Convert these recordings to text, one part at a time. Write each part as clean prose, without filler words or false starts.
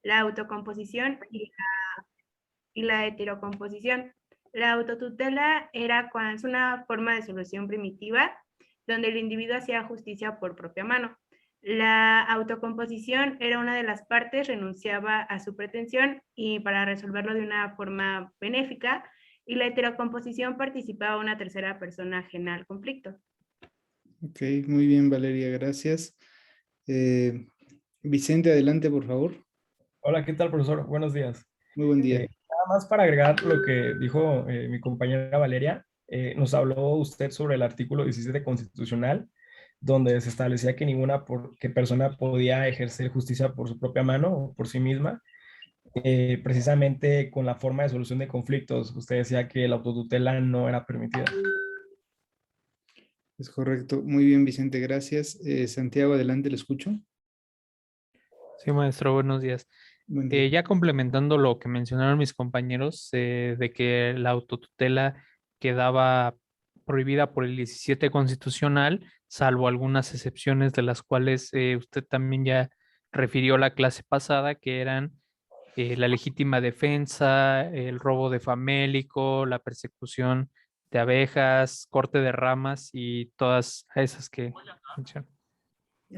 la autocomposición y la heterocomposición. La autotutela es una forma de solución primitiva donde el individuo hacía justicia por propia mano. La autocomposición era una de las partes, renunciaba a su pretensión y para resolverlo de una forma benéfica, y la heterocomposición participaba una tercera persona ajena al conflicto. Ok, muy bien, Valeria, gracias. Eh, Vicente, adelante, por favor. Hola, ¿qué tal, profesor? Buenos días. Muy buen día. Nada más para agregar lo que dijo mi compañera Valeria, nos habló usted sobre el artículo 17 constitucional, donde se establecía que que persona podía ejercer justicia por su propia mano o por sí misma, precisamente con la forma de solución de conflictos. Usted decía que la autotutela no era permitida. Es correcto. Muy bien, Vicente, gracias. Santiago, adelante, le escucho. Sí, maestro, buenos días. Buen día. Ya complementando lo que mencionaron mis compañeros, de que la autotutela quedaba prohibida por el 17 constitucional, salvo algunas excepciones de las cuales usted también ya refirió la clase pasada, que eran la legítima defensa, el robo de famélico, la persecución de abejas, corte de ramas y todas esas que mencioné.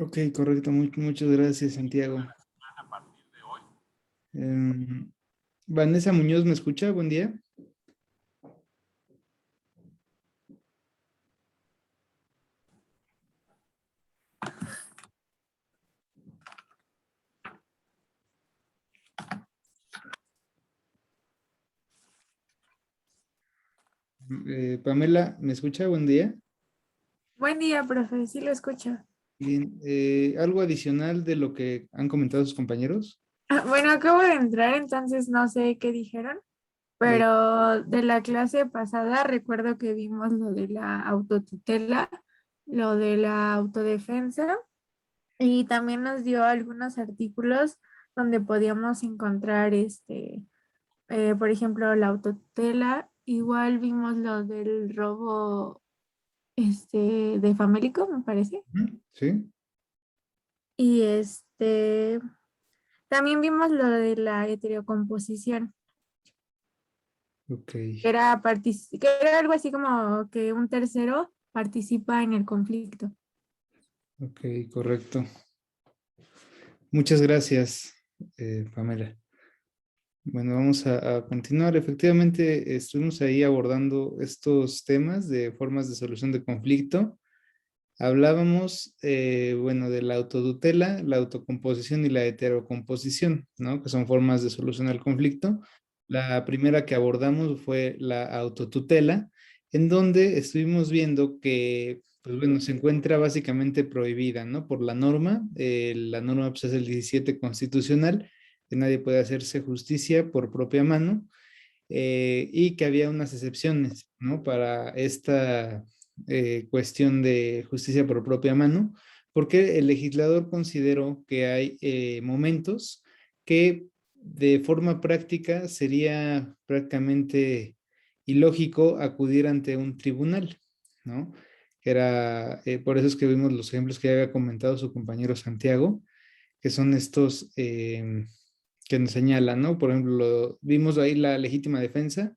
Ok, correcto. Muchas gracias, Santiago. Vanessa Muñoz, ¿me escucha? Buen día. Pamela, ¿me escucha? Buen día. Buen día, profe, sí lo escucho. Bien. ¿Algo adicional de lo que han comentado sus compañeros? Bueno, acabo de entrar, entonces no sé qué dijeron, Eh, pero de la clase pasada recuerdo que vimos lo de la autotutela, lo de la autodefensa y también nos dio algunos artículos donde podíamos encontrar, por ejemplo, la autotutela. Igual vimos lo del robo, de famélico, me parece. Sí, Y también vimos lo de la heterocomposición, ok, que era algo así como que un tercero participa en el conflicto. ok, correcto. Muchas gracias, Pamela. Bueno, vamos a continuar. Efectivamente, estuvimos ahí abordando estos temas de formas de solución de conflicto. Hablábamos, bueno, de la autotutela, la autocomposición y la heterocomposición, ¿no? Que son formas de solución al conflicto. La primera que abordamos fue la autotutela, en donde estuvimos viendo que, pues bueno, se encuentra básicamente prohibida, ¿no? Por la norma. La norma pues, es el 17 constitucional, que nadie puede hacerse justicia por propia mano, y que había unas excepciones, ¿no? Para esta cuestión de justicia por propia mano, porque el legislador consideró que hay momentos que de forma práctica sería prácticamente ilógico acudir ante un tribunal, ¿no? Que era, por eso es que vimos los ejemplos que había comentado su compañero Santiago, que son estos que nos señalan, ¿no? Por ejemplo, vimos ahí la legítima defensa,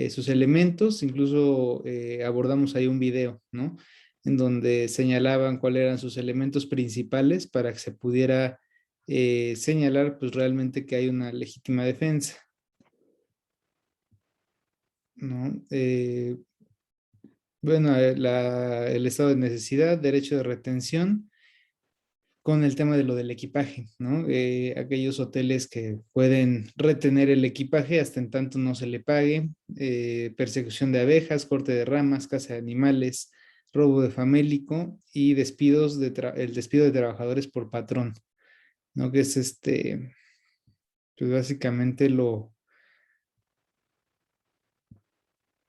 sus elementos, incluso abordamos ahí un video, ¿no? En donde señalaban cuáles eran sus elementos principales para que se pudiera señalar, pues realmente que hay una legítima defensa, ¿no? Bueno, el estado de necesidad, derecho de retención, con el tema de lo del equipaje, ¿no? Aquellos hoteles que pueden retener el equipaje hasta en tanto no se le pague, persecución de abejas, corte de ramas, caza de animales, robo de famélico y el despido de trabajadores por patrón, ¿no? Que es pues básicamente lo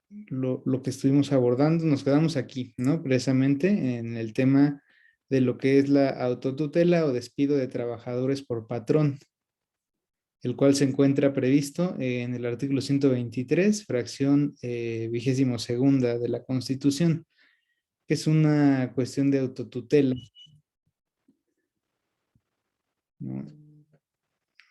que estuvimos abordando. Nos quedamos aquí, ¿no? Precisamente en el tema de lo que es la autotutela o despido de trabajadores por patrón, el cual se encuentra previsto en el artículo 123, fracción 22ª de la Constitución, que es una cuestión de autotutela, ¿no?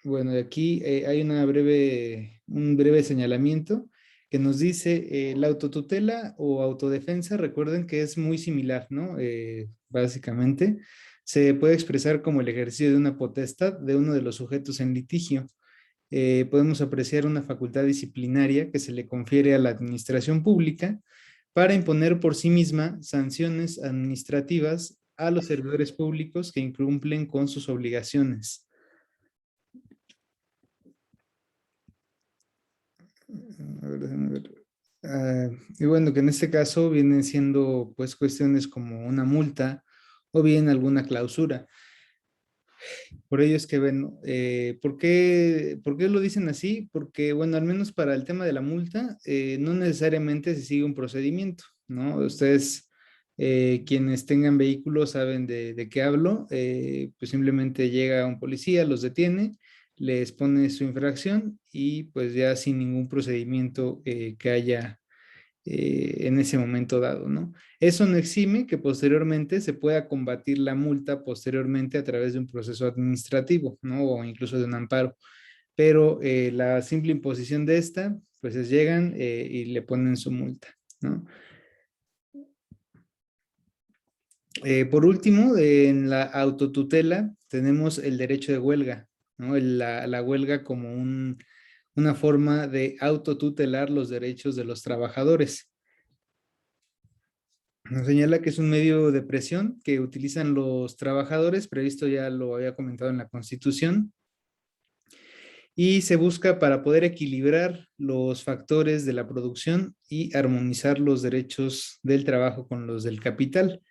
Bueno, aquí hay un breve señalamiento que nos dice la autotutela o autodefensa, recuerden que es muy similar, ¿no? Básicamente, se puede expresar como el ejercicio de una potestad de uno de los sujetos en litigio. Podemos apreciar una facultad disciplinaria que se le confiere a la administración pública para imponer por sí misma sanciones administrativas a los servidores públicos que incumplen con sus obligaciones. A ver, déjame ver. Y bueno, que en este caso vienen siendo pues cuestiones como una multa o bien alguna clausura. Por ello es que, bueno, ¿por qué lo dicen así? Porque, bueno, al menos para el tema de la multa, no necesariamente se sigue un procedimiento, ¿no? Ustedes, quienes tengan vehículos, saben de qué hablo, pues simplemente llega un policía, los detiene, les pone su infracción y pues ya sin ningún procedimiento que haya en ese momento dado, ¿no? Eso no exime que posteriormente se pueda combatir la multa posteriormente a través de un proceso administrativo, ¿no? O incluso de un amparo. Pero la simple imposición de esta, pues es llegan y le ponen su multa, ¿no? Por último, en la autotutela tenemos el derecho de huelga, ¿no? La huelga como una forma de autotutelar los derechos de los trabajadores. Nos señala que es un medio de presión que utilizan los trabajadores, previsto ya lo había comentado en la Constitución, y se busca para poder equilibrar los factores de la producción y armonizar los derechos del trabajo con los del capital.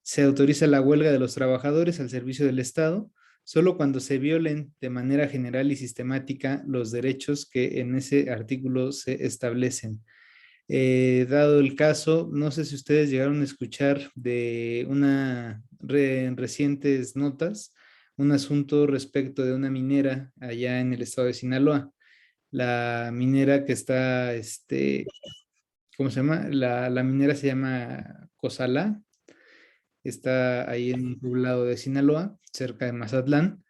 Se autoriza la huelga de los trabajadores al servicio del Estado solo cuando se violen de manera general y sistemática los derechos que en ese artículo se establecen. Dado el caso, no sé si ustedes llegaron a escuchar de en recientes notas, un asunto respecto de una minera allá en el estado de Sinaloa. La minera que está, ¿cómo se llama? La minera se llama Cozalá, está ahí en un poblado de Sinaloa, cerca de Mazatlán,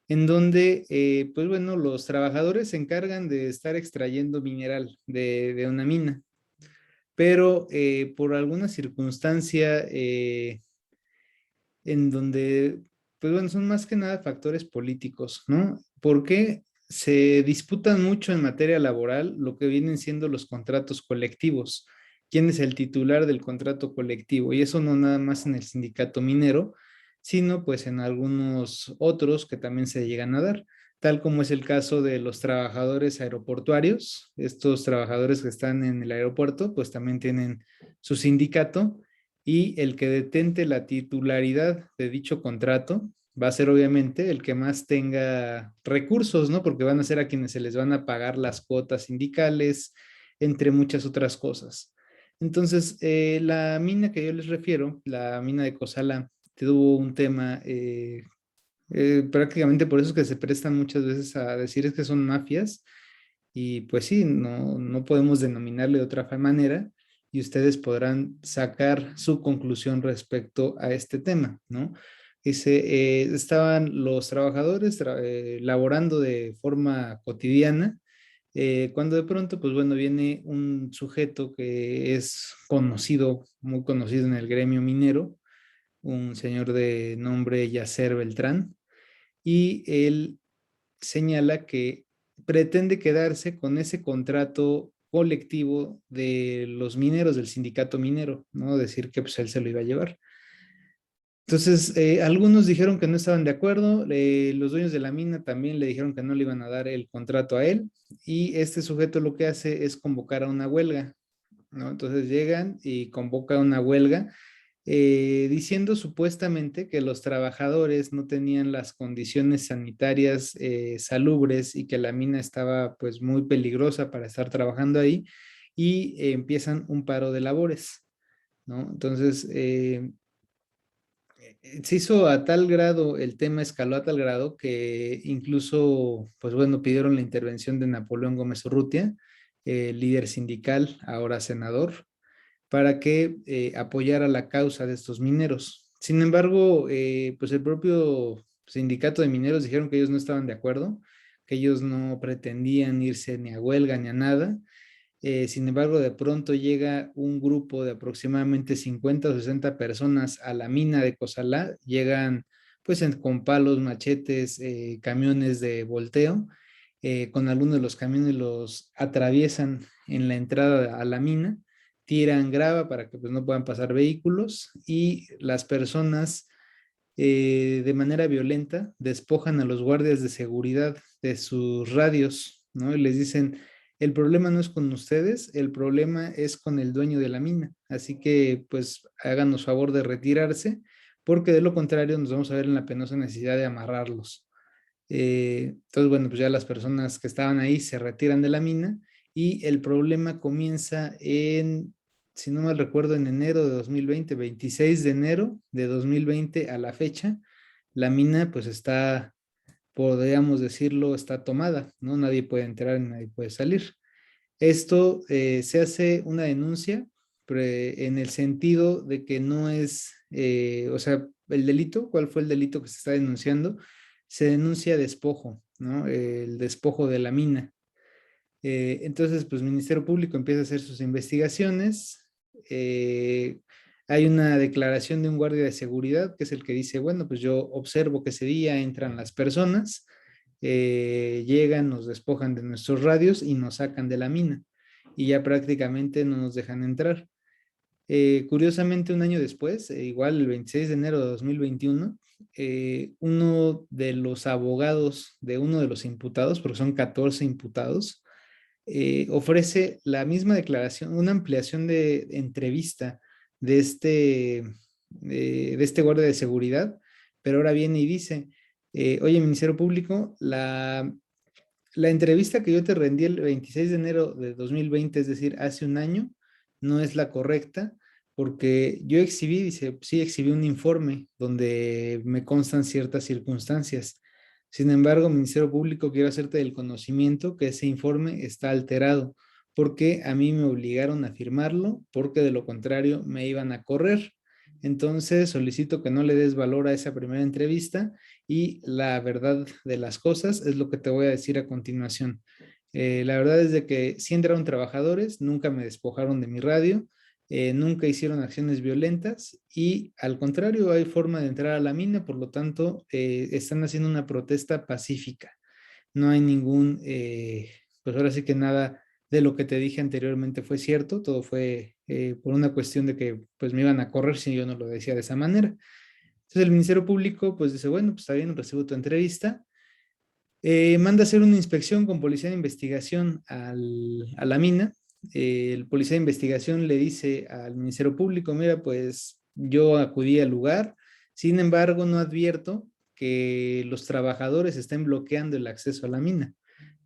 en donde, pues bueno, los trabajadores se encargan de estar extrayendo mineral de una mina, pero por alguna circunstancia en donde, pues bueno, son más que nada factores políticos, ¿no? Porque se disputan mucho en materia laboral lo que vienen siendo los contratos colectivos. ¿Quién es el titular del contrato colectivo? Y eso no nada más en el sindicato minero, sino pues en algunos otros que también se llegan a dar, tal como es el caso de los trabajadores aeroportuarios. Estos trabajadores que están en el aeropuerto, pues también tienen su sindicato y el que detente la titularidad de dicho contrato va a ser obviamente el que más tenga recursos, ¿no? Porque van a ser a quienes se les van a pagar las cuotas sindicales, entre muchas otras cosas. Entonces, la mina que yo les refiero, la mina de Cozalá, tuvo un tema, prácticamente por eso es que se prestan muchas veces a decir es que son mafias, y pues sí, no podemos denominarle de otra manera, y ustedes podrán sacar su conclusión respecto a este tema, ¿no? Dice, estaban los trabajadores laborando de forma cotidiana, cuando de pronto, pues bueno, viene un sujeto que es conocido, muy conocido en el gremio minero, un señor de nombre Yacer Beltrán, y él señala que pretende quedarse con ese contrato colectivo de los mineros del sindicato minero, ¿no? Decir que pues él se lo iba a llevar. Entonces, algunos dijeron que no estaban de acuerdo, los dueños de la mina también le dijeron que no le iban a dar el contrato a él, y este sujeto lo que hace es convocar a una huelga, ¿no? Entonces llegan y convoca una huelga diciendo supuestamente que los trabajadores no tenían las condiciones sanitarias salubres y que la mina estaba pues muy peligrosa para estar trabajando ahí, y empiezan un paro de labores, ¿no? Entonces, se hizo a tal grado, el tema escaló a tal grado que incluso, pues bueno, pidieron la intervención de Napoleón Gómez Urrutia, líder sindical, ahora senador, para que apoyara la causa de estos mineros. Sin embargo, pues el propio sindicato de mineros dijeron que ellos no estaban de acuerdo que ellos no pretendían irse ni a huelga ni a nada. Sin embargo, de pronto llega un grupo de aproximadamente 50 o 60 personas a la mina de Cozalá, llegan pues con palos, machetes, camiones de volteo, con algunos de los camiones los atraviesan en la entrada a la mina, tiran grava para que pues, no puedan pasar vehículos y las personas de manera violenta despojan a los guardias de seguridad de sus radios, ¿no? Y les dicen, el problema no es con ustedes, el problema es con el dueño de la mina, así que pues háganos favor de retirarse, porque de lo contrario nos vamos a ver en la penosa necesidad de amarrarlos. Entonces, bueno, pues ya las personas que estaban ahí se retiran de la mina y el problema comienza en, si no mal recuerdo, en enero de 2020, 26 de enero de 2020 a la fecha, la mina pues está, podríamos decirlo, está tomada, ¿no? Nadie puede entrar, nadie puede salir. Esto se hace una denuncia en el sentido de que no es, o sea, el delito, ¿cuál fue el delito que se está denunciando? Se denuncia despojo, ¿no? El despojo de la mina. Entonces, pues el Ministerio Público empieza a hacer sus investigaciones. Hay una declaración de un guardia de seguridad que es el que dice, bueno, pues yo observo que ese día entran las personas, llegan, nos despojan de nuestros radios y nos sacan de la mina y ya prácticamente no nos dejan entrar. Curiosamente, un año después, igual el 26 de enero de 2021, uno de los abogados de uno de los imputados, porque son 14 imputados, ofrece la misma declaración, una ampliación de entrevista de este guardia de seguridad, pero ahora viene y dice, oye, Ministerio Público, la entrevista que yo te rendí el 26 de enero de 2020, es decir, hace un año, no es la correcta, porque yo exhibí, dice, sí, exhibí un informe donde me constan ciertas circunstancias. Sin embargo, Ministerio Público, quiero hacerte del conocimiento que ese informe está alterado, porque a mí me obligaron a firmarlo, porque de lo contrario me iban a correr. Entonces, solicito que no le des valor a esa primera entrevista y la verdad de las cosas es lo que te voy a decir a continuación. La verdad es de que sí entraron trabajadores, nunca me despojaron de mi radio, nunca hicieron acciones violentas y al contrario hay forma de entrar a la mina, por lo tanto están haciendo una protesta pacífica. No hay ningún, pues ahora sí que nada de lo que te dije anteriormente fue cierto, todo fue por una cuestión de que pues me iban a correr si yo no lo decía de esa manera. Entonces el Ministerio Público pues dice, bueno, pues está bien, recibo tu entrevista. Manda a hacer una inspección con policía de investigación a la mina. El policía de investigación le dice al Ministerio Público, mira, pues yo acudí al lugar, sin embargo no advierto que los trabajadores estén bloqueando el acceso a la mina.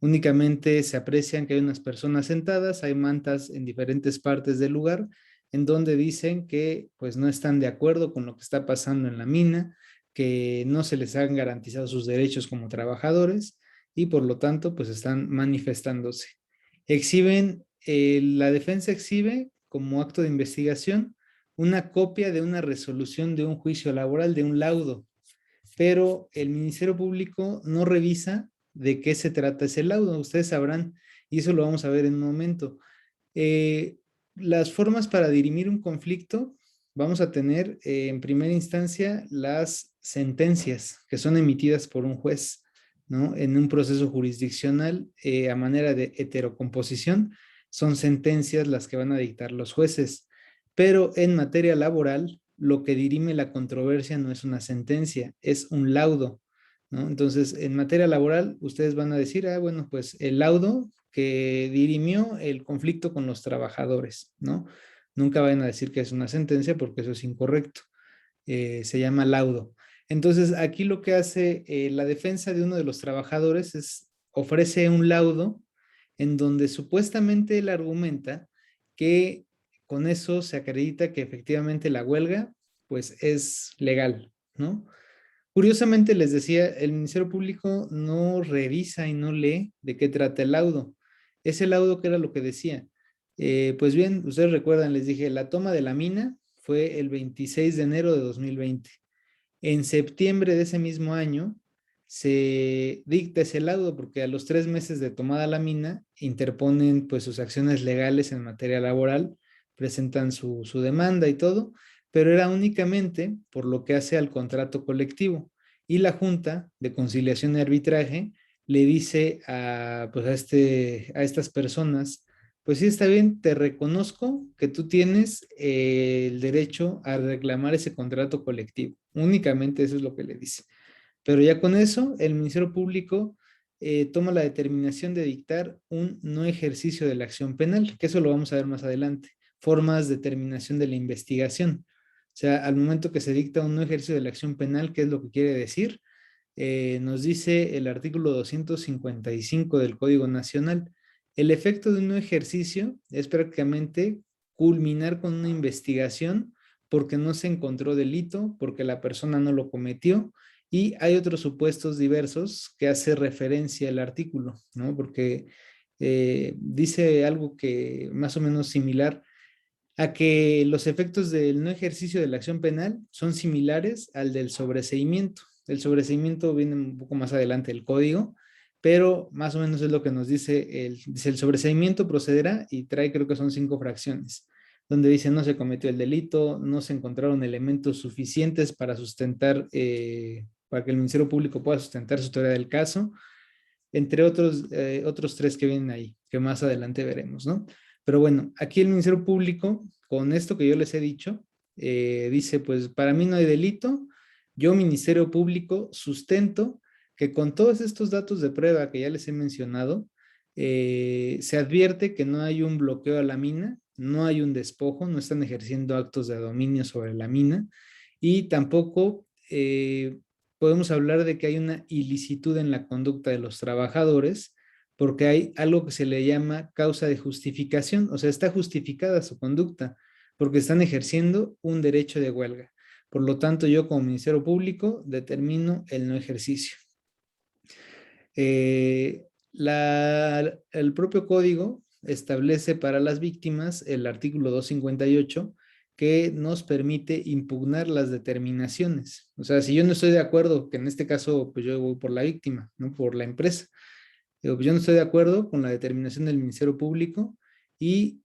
Únicamente se aprecian que hay unas personas sentadas, hay mantas en diferentes partes del lugar, en donde dicen que pues no están de acuerdo con lo que está pasando en la mina, que no se les han garantizado sus derechos como trabajadores y por lo tanto pues están manifestándose. La defensa exhibe como acto de investigación una copia de una resolución de un juicio laboral, de un laudo, pero el Ministerio Público no revisa de qué se trata ese laudo. Ustedes sabrán, y eso lo vamos a ver en un momento. Las formas para dirimir un conflicto, vamos a tener en primera instancia las sentencias que son emitidas por un juez, ¿no? En un proceso jurisdiccional a manera de heterocomposición, son sentencias las que van a dictar los jueces. Pero en materia laboral, lo que dirime la controversia no es una sentencia, es un laudo, ¿no? Entonces, en materia laboral, ustedes van a decir, bueno, pues el laudo que dirimió el conflicto con los trabajadores, ¿no? Nunca vayan a decir que es una sentencia porque eso es incorrecto. Se llama laudo. Entonces, aquí lo que hace la defensa de uno de los trabajadores es ofrece un laudo en donde supuestamente él argumenta que con eso se acredita que efectivamente la huelga pues es legal, ¿no? Curiosamente les decía, el Ministerio Público no revisa y no lee de qué trata el laudo. Ese laudo, ¿qué era lo que decía? Pues bien, ustedes recuerdan, les dije, la toma de la mina fue el 26 de enero de 2020. En septiembre de ese mismo año se dicta ese laudo, porque a los 3 meses de tomada la mina interponen pues sus acciones legales en materia laboral, presentan su demanda y todo, pero era únicamente por lo que hace al contrato colectivo. Y la Junta de Conciliación y Arbitraje le dice pues a estas personas, pues sí, está bien, te reconozco que tú tienes el derecho a reclamar ese contrato colectivo. Únicamente eso es lo que le dice. Pero ya con eso, el Ministerio Público toma la determinación de dictar un no ejercicio de la acción penal, que eso lo vamos a ver más adelante. Formas de terminación de la investigación. O sea, al momento que se dicta un no ejercicio de la acción penal, ¿qué es lo que quiere decir? Nos dice el artículo 255 del Código Nacional. El efecto de un no ejercicio es prácticamente culminar con una investigación porque no se encontró delito, porque la persona no lo cometió, y hay otros supuestos diversos que hace referencia el artículo, ¿no? Porque dice algo que más o menos similar a que los efectos del no ejercicio de la acción penal son similares al del sobreseimiento. El sobreseimiento viene un poco más adelante del código, pero más o menos es lo que nos dice el sobreseimiento procederá y trae, creo que son 5 fracciones, donde dice no se cometió el delito, no se encontraron elementos suficientes para sustentar, para que el Ministerio Público pueda sustentar su teoría del caso, entre otros 3 que vienen ahí, que más adelante veremos, ¿no? Pero bueno, aquí el Ministerio Público, con esto que yo les he dicho, dice, pues para mí no hay delito, yo Ministerio Público sustento que con todos estos datos de prueba que ya les he mencionado, se advierte que no hay un bloqueo a la mina, no hay un despojo, no están ejerciendo actos de dominio sobre la mina y tampoco podemos hablar de que hay una ilicitud en la conducta de los trabajadores porque hay algo que se le llama causa de justificación, o sea, está justificada su conducta porque están ejerciendo un derecho de huelga. Por lo tanto, yo como Ministerio Público determino el no ejercicio. El propio código establece para las víctimas el artículo 258 que nos permite impugnar las determinaciones. O sea, si yo no estoy de acuerdo, que en este caso pues yo voy por la víctima, no por la empresa, digo, pues yo no estoy de acuerdo con la determinación del Ministerio Público y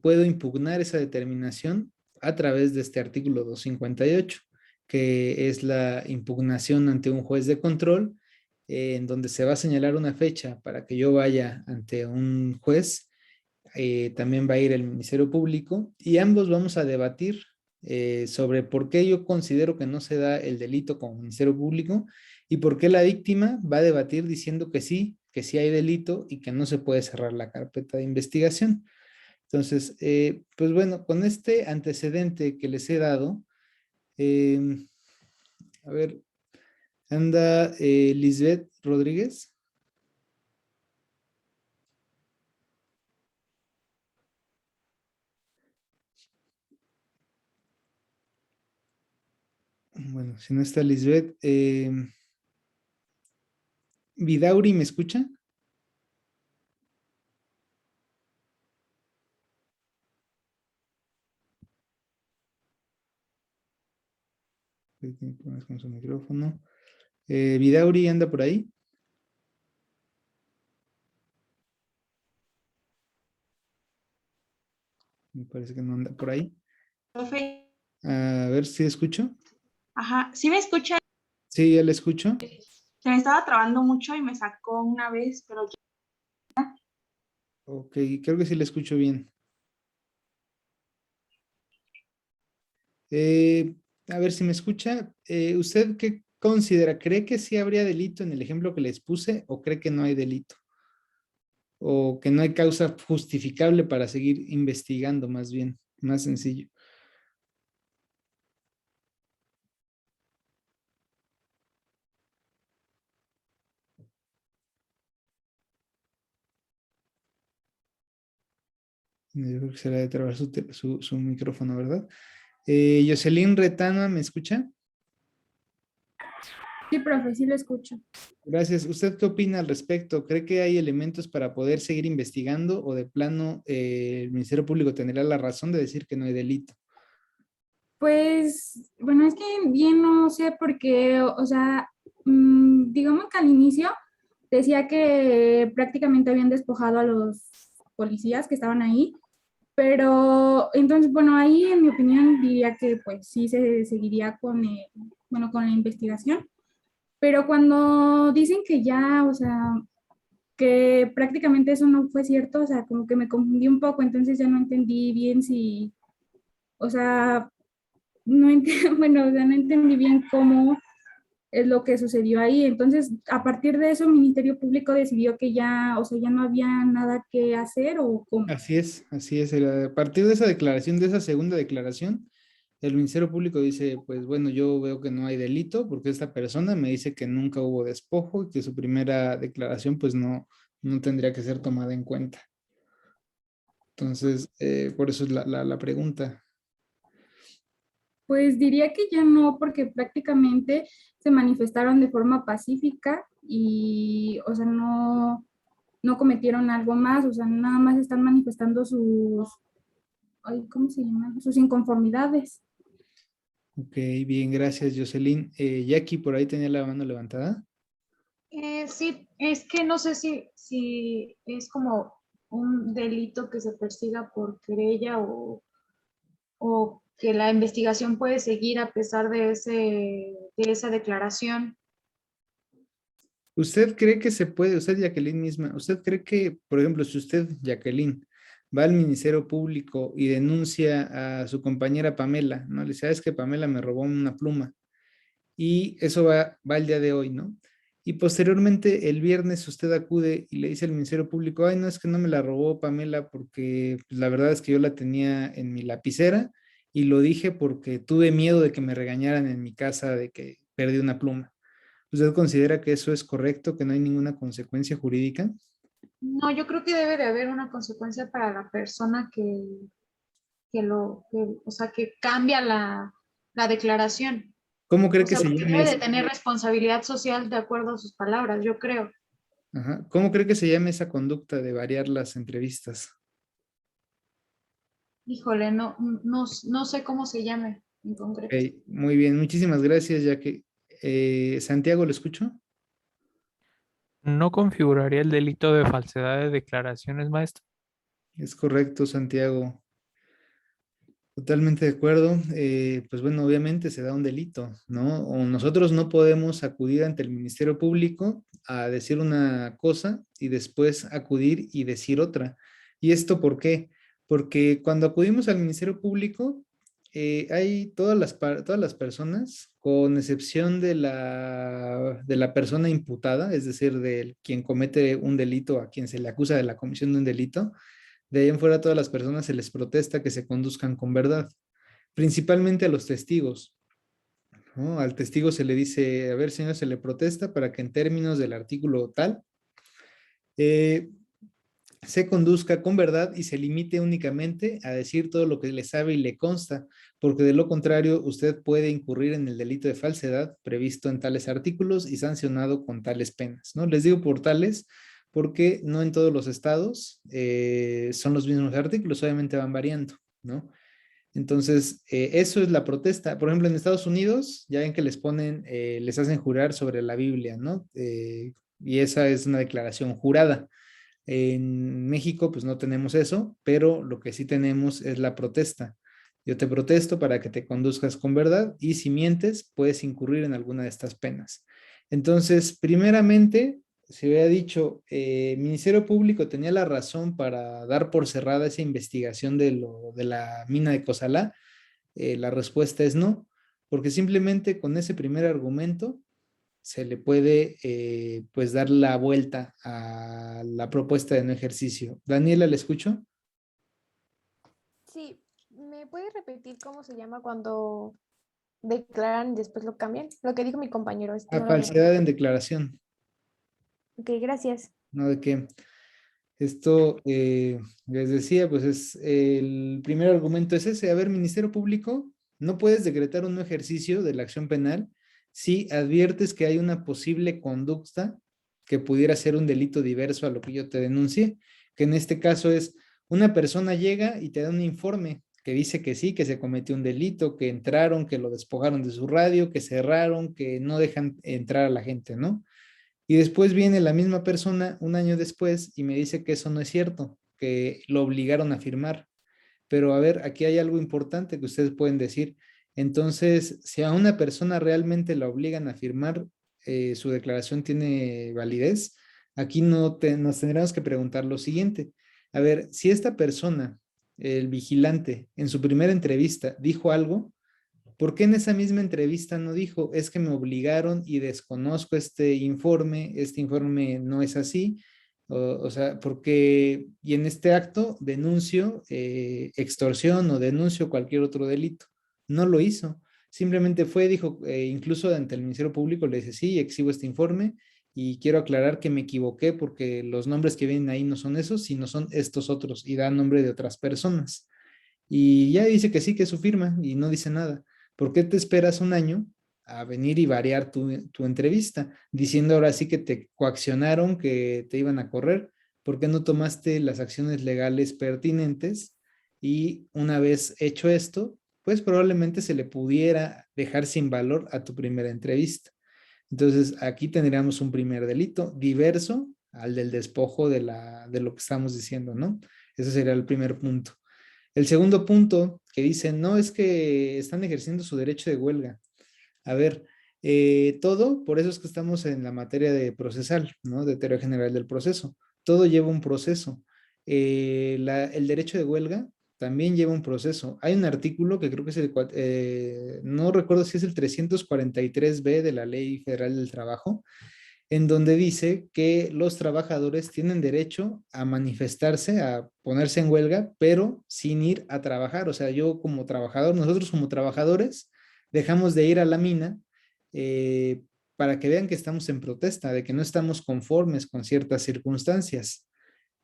puedo impugnar esa determinación a través de este artículo 258, que es la impugnación ante un juez de control, en donde se va a señalar una fecha para que yo vaya ante un juez. También va a ir el Ministerio Público y ambos vamos a debatir sobre por qué yo considero que no se da el delito como Ministerio Público y por qué la víctima va a debatir diciendo que sí hay delito y que no se puede cerrar la carpeta de investigación. Entonces, pues bueno, con este antecedente que les he dado, a ver, anda Lisbeth Rodríguez. Bueno, si no está Lisbeth, Vidauri, ¿me escucha? Tiene problemas con su micrófono. Vidauri, ¿anda por ahí? Me parece que no anda por ahí. Profe. A ver si escucho. Ajá, ¿sí me escucha? Sí, ya le escucho. Se me estaba trabando mucho y me sacó una vez, pero ya. Ok, creo que sí le escucho bien. A ver si me escucha. ¿Usted qué considera? ¿Cree que sí habría delito en el ejemplo que les puse o cree que no hay delito? ¿O que no hay causa justificable para seguir investigando más bien? Más sencillo. Yo creo que se le ha de trabar su micrófono, ¿verdad? Jocelyn Retana, ¿me escucha? Sí, profe, sí lo escucho. Gracias. ¿Usted qué opina al respecto? ¿Cree que hay elementos para poder seguir investigando o de plano el Ministerio Público tendrá la razón de decir que no hay delito? Pues, bueno, es que bien no sé porque, o sea, digamos que al inicio decía que prácticamente habían despojado a los policías que estaban ahí, pero entonces, bueno, ahí en mi opinión diría que pues sí se seguiría con, bueno, con la investigación, pero cuando dicen que ya, o sea, que prácticamente eso no fue cierto, o sea, como que me confundí un poco, entonces ya no entendí bien si, o sea, no entendí, bueno, o sea, no entendí bien cómo es lo que sucedió ahí. Entonces, a partir de eso, el Ministerio Público decidió que ya, o sea, ya no había nada que hacer o cómo. Así es, así es. A partir de esa declaración, de esa segunda declaración, el Ministerio Público dice, pues bueno, yo veo que no hay delito porque esta persona me dice que nunca hubo despojo y que su primera declaración pues no tendría que ser tomada en cuenta. Entonces, por eso es la pregunta. Pues diría que ya no, porque prácticamente se manifestaron de forma pacífica y, o sea, no cometieron algo más, o sea, nada más están manifestando sus, ay, ¿cómo se llama? Sus inconformidades. Ok, bien, gracias, Jocelyn. Jackie, por ahí tenía la mano levantada. Sí, es que no sé si es como un delito que se persiga por querella o que la investigación puede seguir a pesar de esa declaración. ¿Usted cree que se puede, usted, Jacqueline misma, usted cree que, por ejemplo, si usted, Jacqueline, va al Ministerio Público y denuncia a su compañera Pamela, ¿no? Le dice, "Ah, es que Pamela me robó una pluma", y eso va al día de hoy, ¿no? Y posteriormente, el viernes, usted acude y le dice al Ministerio Público, ay, no, es que no me la robó Pamela porque pues, la verdad es que yo la tenía en mi lapicera y lo dije porque tuve miedo de que me regañaran en mi casa de que perdí una pluma. ¿Usted considera que eso es correcto, que no hay ninguna consecuencia jurídica? No, yo creo que debe de haber una consecuencia para la persona o sea, que cambia la declaración. ¿Cómo cree O que sea, se porque llame debe de esa? tener responsabilidad social de acuerdo a sus palabras, yo creo. Ajá. ¿Cómo cree que se llame esa conducta de variar las entrevistas? Híjole, no sé cómo se llame en concreto. Ok, muy bien, muchísimas gracias, ya que Santiago, ¿lo escucho? ¿No configuraría el delito de falsedad de declaraciones, maestro? Es correcto, Santiago. Totalmente de acuerdo. Pues bueno, obviamente se da un delito, ¿no? O nosotros no podemos acudir ante el Ministerio Público a decir una cosa y después acudir y decir otra. ¿Y esto por qué? Porque cuando acudimos al Ministerio Público, hay todas las personas, con excepción de la persona imputada, es decir, de quien comete un delito, a quien se le acusa de la comisión de un delito. De ahí en fuera a todas las personas se les protesta que se conduzcan con verdad, principalmente a los testigos, ¿no? Al testigo se le dice, a ver, señor, se le protesta para que en términos del artículo tal, eh, se conduzca con verdad y se limite únicamente a decir todo lo que le sabe y le consta, porque de lo contrario usted puede incurrir en el delito de falsedad previsto en tales artículos y sancionado con tales penas, ¿no? Les digo por tales porque no en todos los estados son los mismos artículos, obviamente van variando, ¿no? Entonces, eso es la protesta. Por ejemplo, en Estados Unidos, ya ven que les ponen, les hacen jurar sobre la Biblia, ¿no? Y esa es una declaración jurada. En México, pues no tenemos eso, pero lo que sí tenemos es la protesta. Yo te protesto para que te conduzcas con verdad y si mientes, puedes incurrir en alguna de estas penas. Entonces, primeramente, se había dicho, Ministerio Público tenía la razón para dar por cerrada esa investigación de la mina de Cozalá. La respuesta es no, porque simplemente con ese primer argumento se le puede pues dar la vuelta a la propuesta de no ejercicio. Daniela, ¿le escucho? Sí, ¿me puedes repetir cómo se llama cuando declaran y después lo cambian? Lo que dijo mi compañero, es que A no lo había. falsedad en declaración, Ok, gracias. ¿no? De que esto, les decía, pues es el primer argumento es ese. A ver, Ministerio Público, no puedes decretar un no ejercicio de la acción penal si adviertes que hay una posible conducta que pudiera ser un delito diverso a lo que yo te denuncie, que en este caso es una persona llega y te da un informe que dice que sí, que se cometió un delito, que entraron, que lo despojaron de su radio, que cerraron, que no dejan entrar a la gente, ¿no? Y después viene la misma persona un año después y me dice que eso no es cierto, que lo obligaron a firmar. Pero a ver, aquí hay algo importante que ustedes pueden decir. Entonces, si a una persona realmente la obligan a firmar, su declaración tiene validez. Aquí nos tendremos que preguntar lo siguiente. A ver, si esta persona, el vigilante, en su primera entrevista dijo algo, ¿por qué en esa misma entrevista no dijo, es que me obligaron y desconozco este informe no es así? O sea, porque, y en este acto denuncio extorsión o denuncio cualquier otro delito. No lo hizo. Simplemente fue, dijo, incluso ante el Ministerio Público le dice, sí, exhibo este informe y quiero aclarar que me equivoqué porque los nombres que vienen ahí no son esos, sino son estos otros y da nombre de otras personas. Y ya dice que sí, que es su firma y no dice nada. ¿Por qué te esperas un año a venir y variar tu entrevista? Diciendo ahora sí que te coaccionaron, que te iban a correr. ¿Por qué no tomaste las acciones legales pertinentes? Y una vez hecho esto, pues probablemente se le pudiera dejar sin valor a tu primera entrevista. Entonces, aquí tendríamos un primer delito diverso al del despojo de lo que estamos diciendo, ¿no? Ese sería el primer punto. El segundo punto que dicen, no, es que están ejerciendo su derecho de huelga. A ver, todo, por eso es que estamos en la materia de procesal, ¿no? De teoría general del proceso. Todo lleva un proceso. El derecho de huelga también lleva un proceso. Hay un artículo que creo que es no recuerdo si es el 343B de la Ley Federal del Trabajo, en donde dice que los trabajadores tienen derecho a manifestarse, a ponerse en huelga, pero sin ir a trabajar. O sea, yo como trabajador, nosotros como trabajadores, dejamos de ir a la mina eh, para que vean que estamos en protesta, de que no estamos conformes con ciertas circunstancias.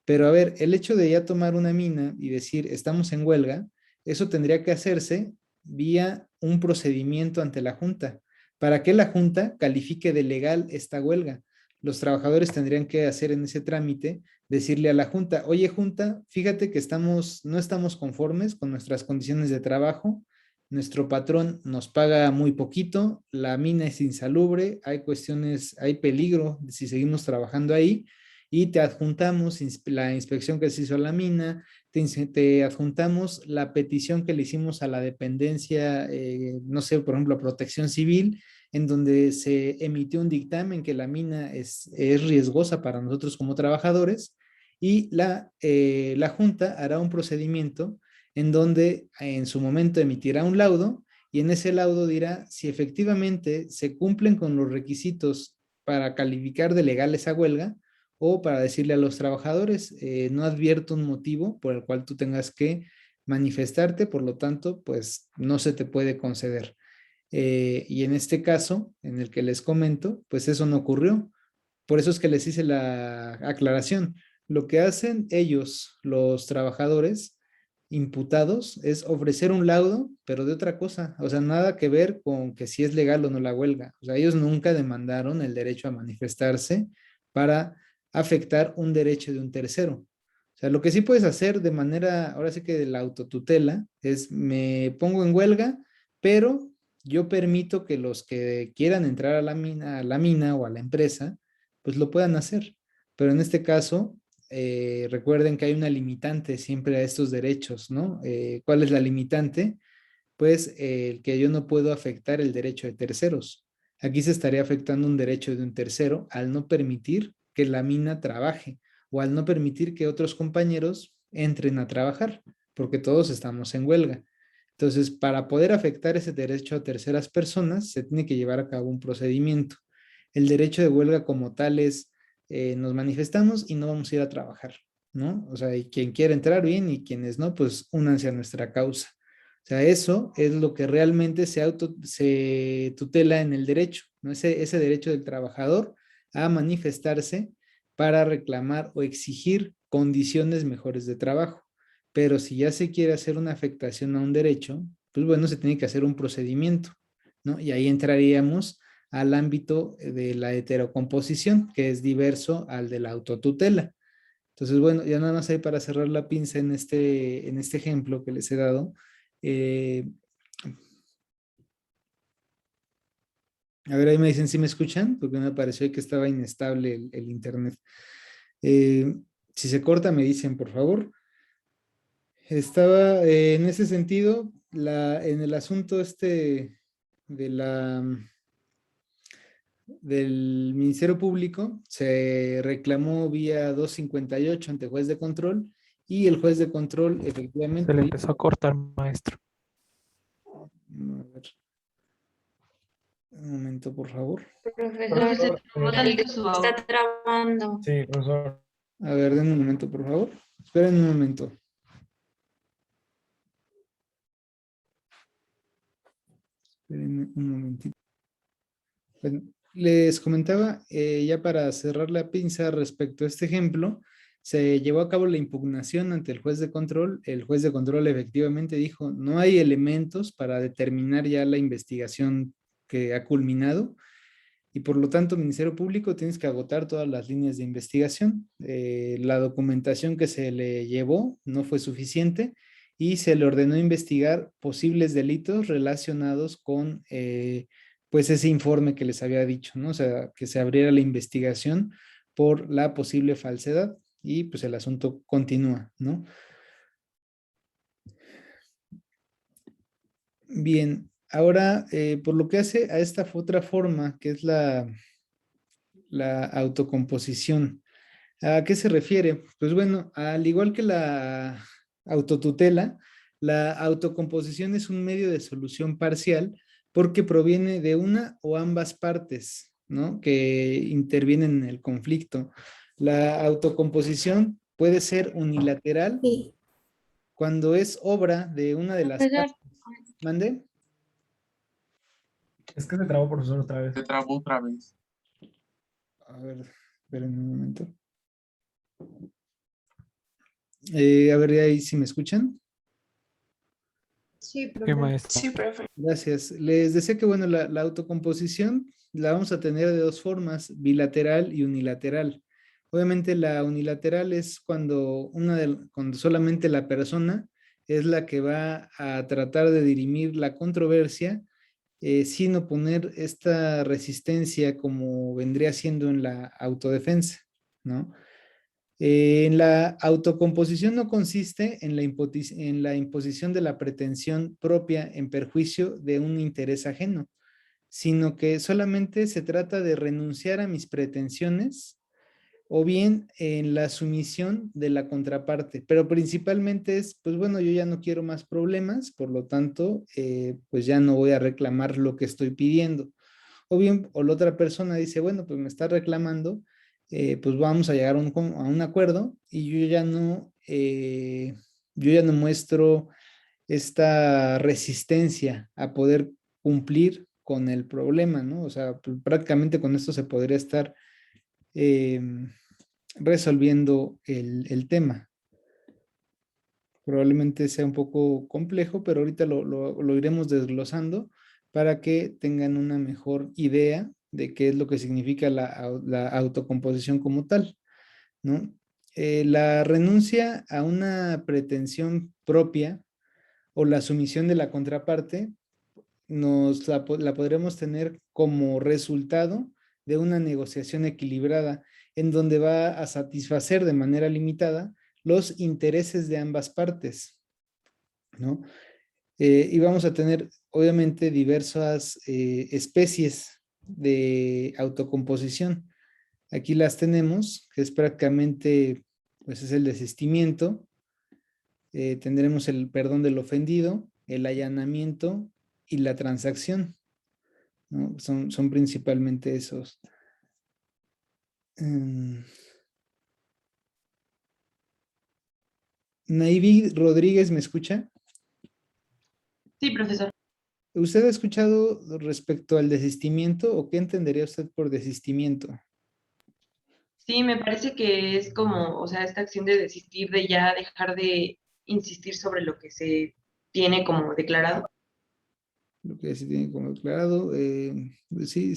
Pero a ver, el hecho de ya tomar una mina y decir estamos en huelga, eso tendría que hacerse vía un procedimiento ante la Junta. Para que la Junta califique de legal esta huelga, los trabajadores tendrían que hacer en ese trámite, decirle a la Junta, oye Junta, fíjate que no estamos conformes con nuestras condiciones de trabajo, nuestro patrón nos paga muy poquito, la mina es insalubre, hay cuestiones, hay peligro si seguimos trabajando ahí y te adjuntamos la inspección que se hizo a la mina, te adjuntamos la petición que le hicimos a la dependencia, no sé, por ejemplo, a Protección Civil, en donde se emitió un dictamen que la mina es riesgosa para nosotros como trabajadores y la Junta hará un procedimiento en donde en su momento emitirá un laudo y en ese laudo dirá si efectivamente se cumplen con los requisitos para calificar de legal esa huelga o para decirle a los trabajadores, no advierto un motivo por el cual tú tengas que manifestarte, por lo tanto, pues no se te puede conceder. Y en este caso, en el que les comento, pues eso no ocurrió. Por eso es que les hice la aclaración. Lo que hacen ellos, los trabajadores imputados, es ofrecer un laudo, pero de otra cosa. O sea, nada que ver con que si es legal o no la huelga. O sea, ellos nunca demandaron el derecho a manifestarse para afectar un derecho de un tercero. O sea, lo que sí puedes hacer de manera, ahora sí que de la autotutela, es me pongo en huelga, pero yo permito que los que quieran entrar a la mina o a la empresa, pues lo puedan hacer. Pero en este caso, recuerden que hay una limitante siempre a estos derechos, ¿no? ¿Cuál es la limitante? Pues el que yo no puedo afectar el derecho de terceros. Aquí se estaría afectando un derecho de un tercero al no permitir que la mina trabaje o al no permitir que otros compañeros entren a trabajar, porque todos estamos en huelga. Entonces, para poder afectar ese derecho a terceras personas, se tiene que llevar a cabo un procedimiento. El derecho de huelga como tal es, nos manifestamos y no vamos a ir a trabajar, ¿no? O sea, y quien quiera entrar bien y quienes no, pues únanse a nuestra causa. O sea, eso es lo que realmente se tutela en el derecho, ¿no? Ese derecho del trabajador a manifestarse para reclamar o exigir condiciones mejores de trabajo. Pero si ya se quiere hacer una afectación a un derecho, pues bueno, se tiene que hacer un procedimiento, ¿no? Y ahí entraríamos al ámbito de la heterocomposición, que es diverso al de la autotutela. Entonces, bueno, ya nada más ahí para cerrar la pinza en este ejemplo que les he dado. A ver, ahí me dicen si me escuchan, porque me pareció que estaba inestable el internet. Si se corta, me dicen, por favor. Estaba en ese sentido, en el asunto de del Ministerio Público, se reclamó vía 258 ante juez de control y el juez de control efectivamente... Se le empezó a cortar, maestro. A ver, un momento, por favor. Profesor, se trabó tantito su audio. Está trabando. Sí, profesor. A ver, denme un momento, por favor. Esperen un momento. Esperen un momentito. Bueno, les comentaba, ya para cerrar la pinza respecto a este ejemplo, se llevó a cabo la impugnación ante el juez de control. El juez de control efectivamente dijo, no hay elementos para determinar ya la investigación que ha culminado y por lo tanto, Ministerio Público, tienes que agotar todas las líneas de investigación. La documentación que se le llevó no fue suficiente y se le ordenó investigar posibles delitos relacionados con pues ese informe que les había dicho, ¿no? O sea, que se abriera la investigación por la posible falsedad y pues el asunto continúa, ¿no? Bien, ahora por lo que hace a esta otra forma, que es la autocomposición. ¿A qué se refiere? Pues bueno, al igual que la autotutela, la autocomposición es un medio de solución parcial porque proviene de una o ambas partes, ¿no? Que intervienen en el conflicto. La autocomposición puede ser unilateral cuando es obra de una de las Profesor. partes. ¿Mande? Es que se trabó, profesor, otra vez. Se trabó otra vez. A ver, esperen un momento. A ver, ahí si me escuchan. Sí, ¿Qué, profe. maestro? Sí, profe. Gracias. Les decía que, bueno, la autocomposición la vamos a tener de dos formas, bilateral y unilateral. Obviamente la unilateral es cuando solamente la persona es la que va a tratar de dirimir la controversia sin oponer esta resistencia como vendría siendo en la autodefensa, ¿no? En la autocomposición no consiste en la imposición de la pretensión propia en perjuicio de un interés ajeno, sino que solamente se trata de renunciar a mis pretensiones o bien en la sumisión de la contraparte, pero principalmente es, pues bueno, yo ya no quiero más problemas, por lo tanto, pues ya no voy a reclamar lo que estoy pidiendo. O bien, o la otra persona dice, bueno, pues me está reclamando, pues vamos a llegar a un acuerdo y yo ya no muestro esta resistencia a poder cumplir con el problema, ¿no? O sea, pues, prácticamente con esto se podría estar resolviendo el tema. Probablemente sea un poco complejo, pero ahorita lo iremos desglosando para que tengan una mejor idea de qué es lo que significa la autocomposición como tal, ¿no? La renuncia a una pretensión propia o la sumisión de la contraparte la podremos tener como resultado de una negociación equilibrada en donde va a satisfacer de manera limitada los intereses de ambas partes, ¿no? Y vamos a tener, obviamente, diversas especies de autocomposición. Aquí las tenemos, que es prácticamente, pues es el desistimiento. Tendremos el perdón del ofendido, el allanamiento y la transacción, ¿no? Son principalmente esos. Naivi Rodríguez, ¿me escucha? Sí, profesor. ¿Usted ha escuchado respecto al desistimiento o qué entendería usted por desistimiento? Sí, me parece que es como, o sea, esta acción de desistir, de ya dejar de insistir sobre lo que se tiene como declarado. Lo que se tiene como declarado, pues sí,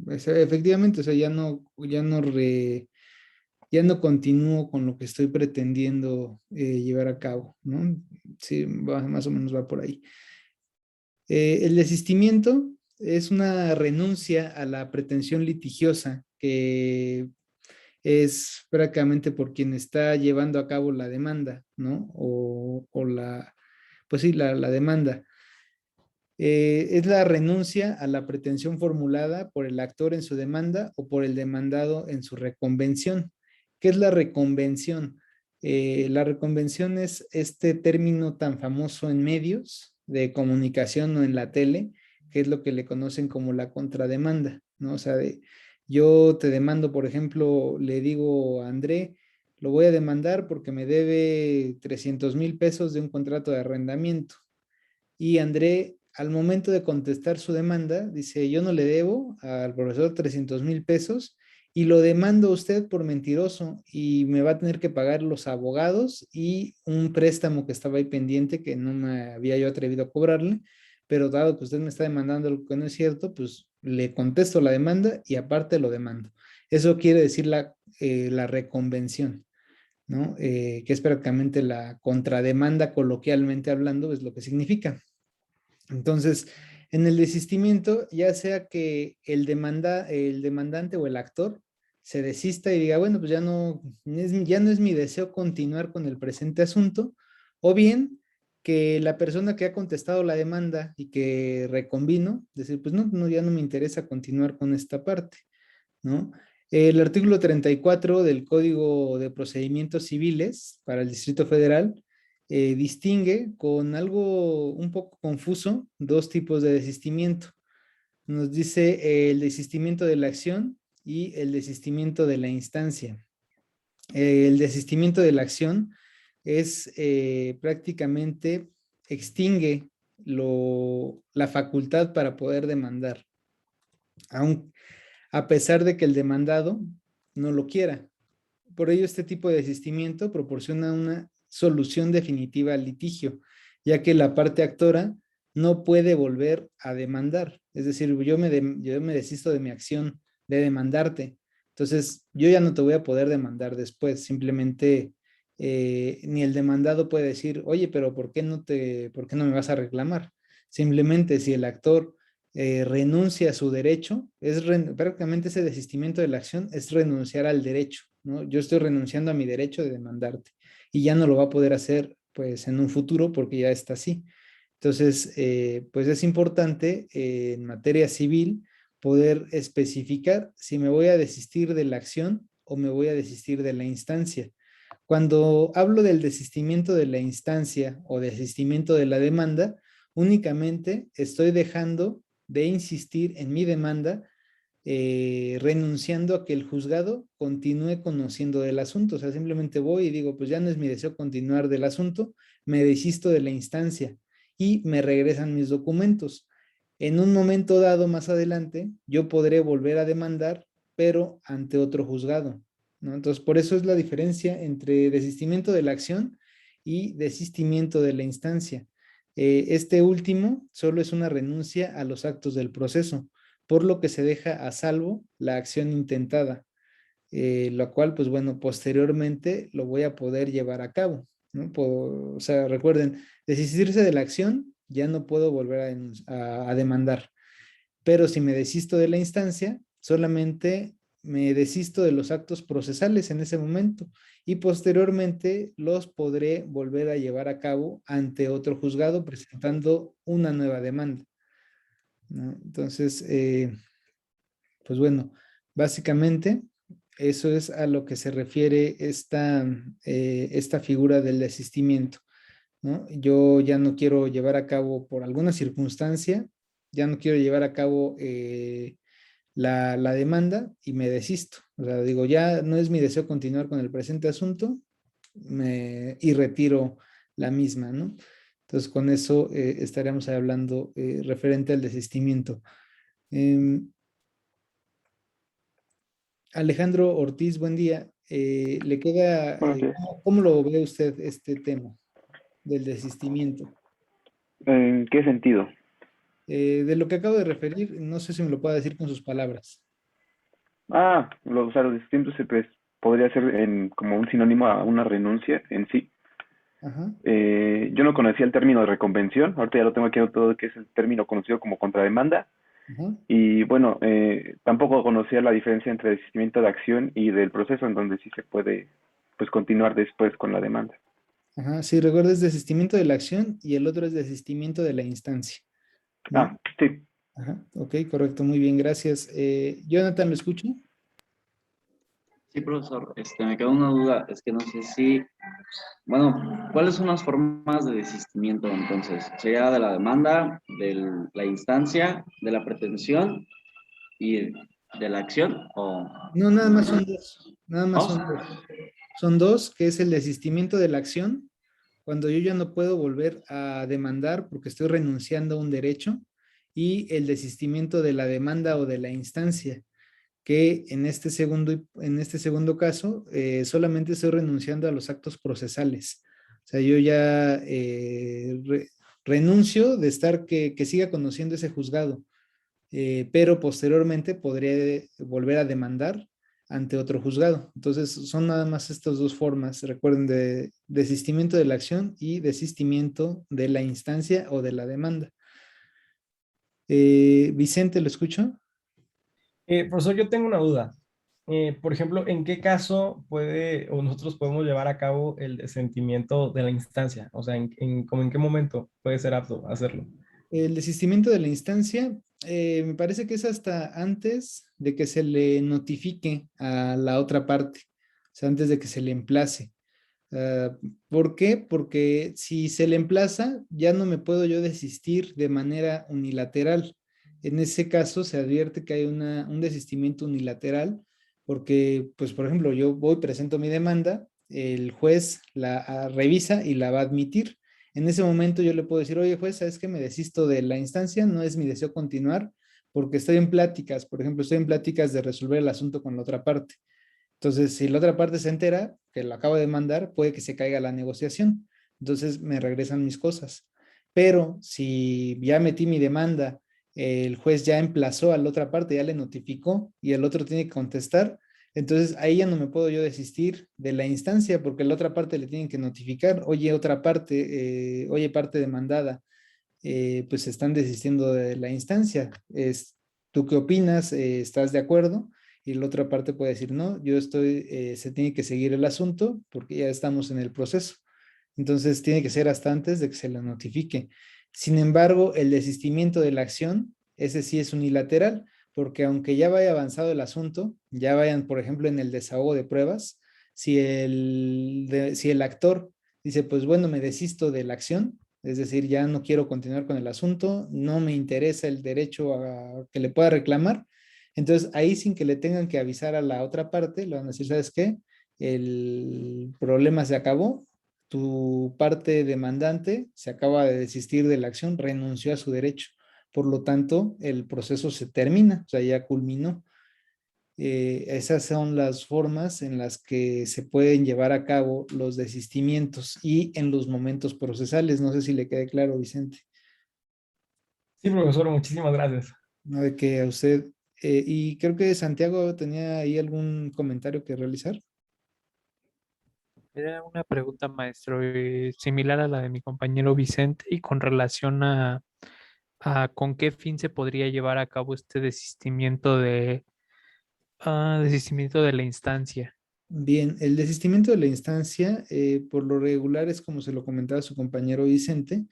o sea, efectivamente, o sea, ya no continúo con lo que estoy pretendiendo llevar a cabo, ¿no? Sí, más o menos va por ahí. El desistimiento es una renuncia a la pretensión litigiosa que es prácticamente por quien está llevando a cabo la demanda, ¿no? Pues sí, la demanda. Es la renuncia a la pretensión formulada por el actor en su demanda o por el demandado en su reconvención. ¿Qué es la reconvención? La reconvención es este término tan famoso en medios de comunicación o en la tele, que es lo que le conocen como la contrademanda, ¿no? O sea, yo te demando, por ejemplo, le digo a André, lo voy a demandar porque me debe 300,000 pesos de un contrato de arrendamiento. Y André, al momento de contestar su demanda, dice, yo no le debo al profesor 300,000 pesos y lo demando a usted por mentiroso y me va a tener que pagar los abogados y un préstamo que estaba ahí pendiente que no me había yo atrevido a cobrarle, pero dado que usted me está demandando algo que no es cierto, pues le contesto la demanda y aparte lo demando. Eso quiere decir la reconvención, ¿no? Que es prácticamente la contrademanda, coloquialmente hablando, es lo que significa. Entonces, en el desistimiento, ya sea que el demandante o el actor se desista y diga, bueno, pues ya no es mi deseo continuar con el presente asunto, o bien que la persona que ha contestado la demanda y que reconvino, decir, pues no, ya no me interesa continuar con esta parte, ¿no? El artículo 34 del Código de Procedimientos Civiles para el Distrito Federal distingue con algo un poco confuso dos tipos de desistimiento. Nos dice el desistimiento de la acción y el desistimiento de la instancia. El desistimiento de la acción es prácticamente extingue la facultad para poder demandar, a pesar de que el demandado no lo quiera. Por ello, este tipo de desistimiento proporciona una solución definitiva al litigio, ya que la parte actora no puede volver a demandar. Es decir, yo me desisto de mi acción de demandarte. Entonces, yo ya no te voy a poder demandar después. Simplemente, ni el demandado puede decir, oye, pero ¿por qué no me vas a reclamar? Simplemente, si el actor renuncia a su derecho, prácticamente ese desistimiento de la acción es renunciar al derecho, ¿no? Yo estoy renunciando a mi derecho de demandarte y ya no lo va a poder hacer pues en un futuro porque ya está así. Entonces, pues es importante en materia civil poder especificar si me voy a desistir de la acción o me voy a desistir de la instancia. Cuando hablo del desistimiento de la instancia o desistimiento de la demanda, únicamente estoy dejando de insistir en mi demanda, renunciando a que el juzgado continúe conociendo del asunto. O sea, simplemente voy y digo, pues ya no es mi deseo continuar del asunto, me desisto de la instancia y me regresan mis documentos. En un momento dado más adelante, yo podré volver a demandar, pero ante otro juzgado, ¿no? Entonces, por eso es la diferencia entre desistimiento de la acción y desistimiento de la instancia. Este último solo es una renuncia a los actos del proceso, por lo que se deja a salvo la acción intentada, lo cual, pues bueno, posteriormente lo voy a poder llevar a cabo, ¿no? O sea, recuerden, desistirse de la acción, ya no puedo volver a demandar, pero si me desisto de la instancia, solamente me desisto de los actos procesales en ese momento y posteriormente los podré volver a llevar a cabo ante otro juzgado presentando una nueva demanda, ¿no? Entonces, pues bueno, básicamente eso es a lo que se refiere esta figura del desistimiento, ¿no? Yo ya no quiero llevar a cabo por alguna circunstancia, ya no quiero llevar a cabo la demanda y me desisto. O sea, digo, ya no es mi deseo continuar con el presente asunto y retiro la misma, ¿no? Entonces, con eso estaremos hablando referente al desistimiento. Alejandro Ortiz, buen día. ¿Le queda, Buenos días. cómo lo ve usted este tema del desistimiento? ¿En qué sentido? De lo que acabo de referir, no sé si me lo puede decir con sus palabras. O sea, los distintos pues, podría ser como un sinónimo a una renuncia en sí. Ajá. Yo no conocía el término de reconvención, ahorita ya lo tengo aquí todo, que es el término conocido como contrademanda. Ajá. Y bueno, tampoco conocía la diferencia entre desistimiento de acción y del proceso, en donde sí se puede pues continuar después con la demanda. Ajá, sí, recuerda, es desistimiento de la acción y el otro es desistimiento de la instancia, ¿no? Ah, sí. Ajá, ok, correcto, muy bien, gracias. Jonathan, ¿lo escucho? Sí, profesor, me queda una duda, es que no sé si, bueno, ¿cuáles son las formas de desistimiento entonces? ¿Sería de la demanda, de la instancia, de la pretensión y de la acción? ¿O No, nada más son dos, nada más dos? son dos. Son dos, que es el desistimiento de la acción, cuando yo ya no puedo volver a demandar porque estoy renunciando a un derecho, y el desistimiento de la demanda o de la instancia, que en este segundo caso solamente estoy renunciando a los actos procesales. O sea, yo ya renuncio de estar que siga conociendo ese juzgado, pero posteriormente podría volver a demandar ante otro juzgado. Entonces, son nada más estas dos formas, recuerden, de desistimiento de la acción y desistimiento de la instancia o de la demanda. Vicente, ¿lo escucho? Profesor, yo tengo una duda. Por ejemplo, ¿en qué caso puede o nosotros podemos llevar a cabo el desentimiento de la instancia? O sea, como en qué momento puede ser apto hacerlo? El desistimiento de la instancia, me parece que es hasta antes de que se le notifique a la otra parte, o sea, antes de que se le emplace. ¿Por qué? Porque si se le emplaza, ya no me puedo yo desistir de manera unilateral. En ese caso, se advierte que hay un desistimiento unilateral, porque, pues, por ejemplo, yo voy, presento mi demanda, el juez la revisa y la va a admitir. En ese momento yo le puedo decir, oye, juez, ¿sabes qué? Me desisto de la instancia, no es mi deseo continuar, porque estoy en pláticas, por ejemplo, estoy en pláticas de resolver el asunto con la otra parte. Entonces, si la otra parte se entera que lo acabo de mandar, puede que se caiga la negociación. Entonces, me regresan mis cosas. Pero si ya metí mi demanda, el juez ya emplazó a la otra parte, ya le notificó y el otro tiene que contestar, entonces ahí ya no me puedo yo desistir de la instancia porque la otra parte le tienen que notificar, oye, otra parte, oye, parte demandada, pues están desistiendo de la instancia. ¿Tú qué opinas? ¿Estás de acuerdo? Y la otra parte puede decir, no, yo estoy, se tiene que seguir el asunto porque ya estamos en el proceso. Entonces tiene que ser hasta antes de que se le notifique. Sin embargo, el desistimiento de la acción, ese sí es unilateral, porque aunque ya vaya avanzado el asunto, ya vayan, por ejemplo, en el desahogo de pruebas, si el actor dice, pues bueno, me desisto de la acción, es decir, ya no quiero continuar con el asunto, no me interesa el derecho a que le pueda reclamar, entonces ahí sin que le tengan que avisar a la otra parte, le van a decir, ¿sabes qué? El problema se acabó, tu parte demandante se acaba de desistir de la acción, renunció a su derecho. Por lo tanto, el proceso se termina, o sea, ya culminó. Esas son las formas en las que se pueden llevar a cabo los desistimientos y en los momentos procesales. No sé si le quede claro, Vicente. Sí, profesor, muchísimas gracias. No, de que a usted, y creo que Santiago tenía ahí algún comentario que realizar. Era una pregunta, maestro, similar a la de mi compañero Vicente y con relación a con qué fin se podría llevar a cabo este desistimiento de la instancia. Bien, el desistimiento de la instancia, por lo regular es como se lo comentaba su compañero Vicente,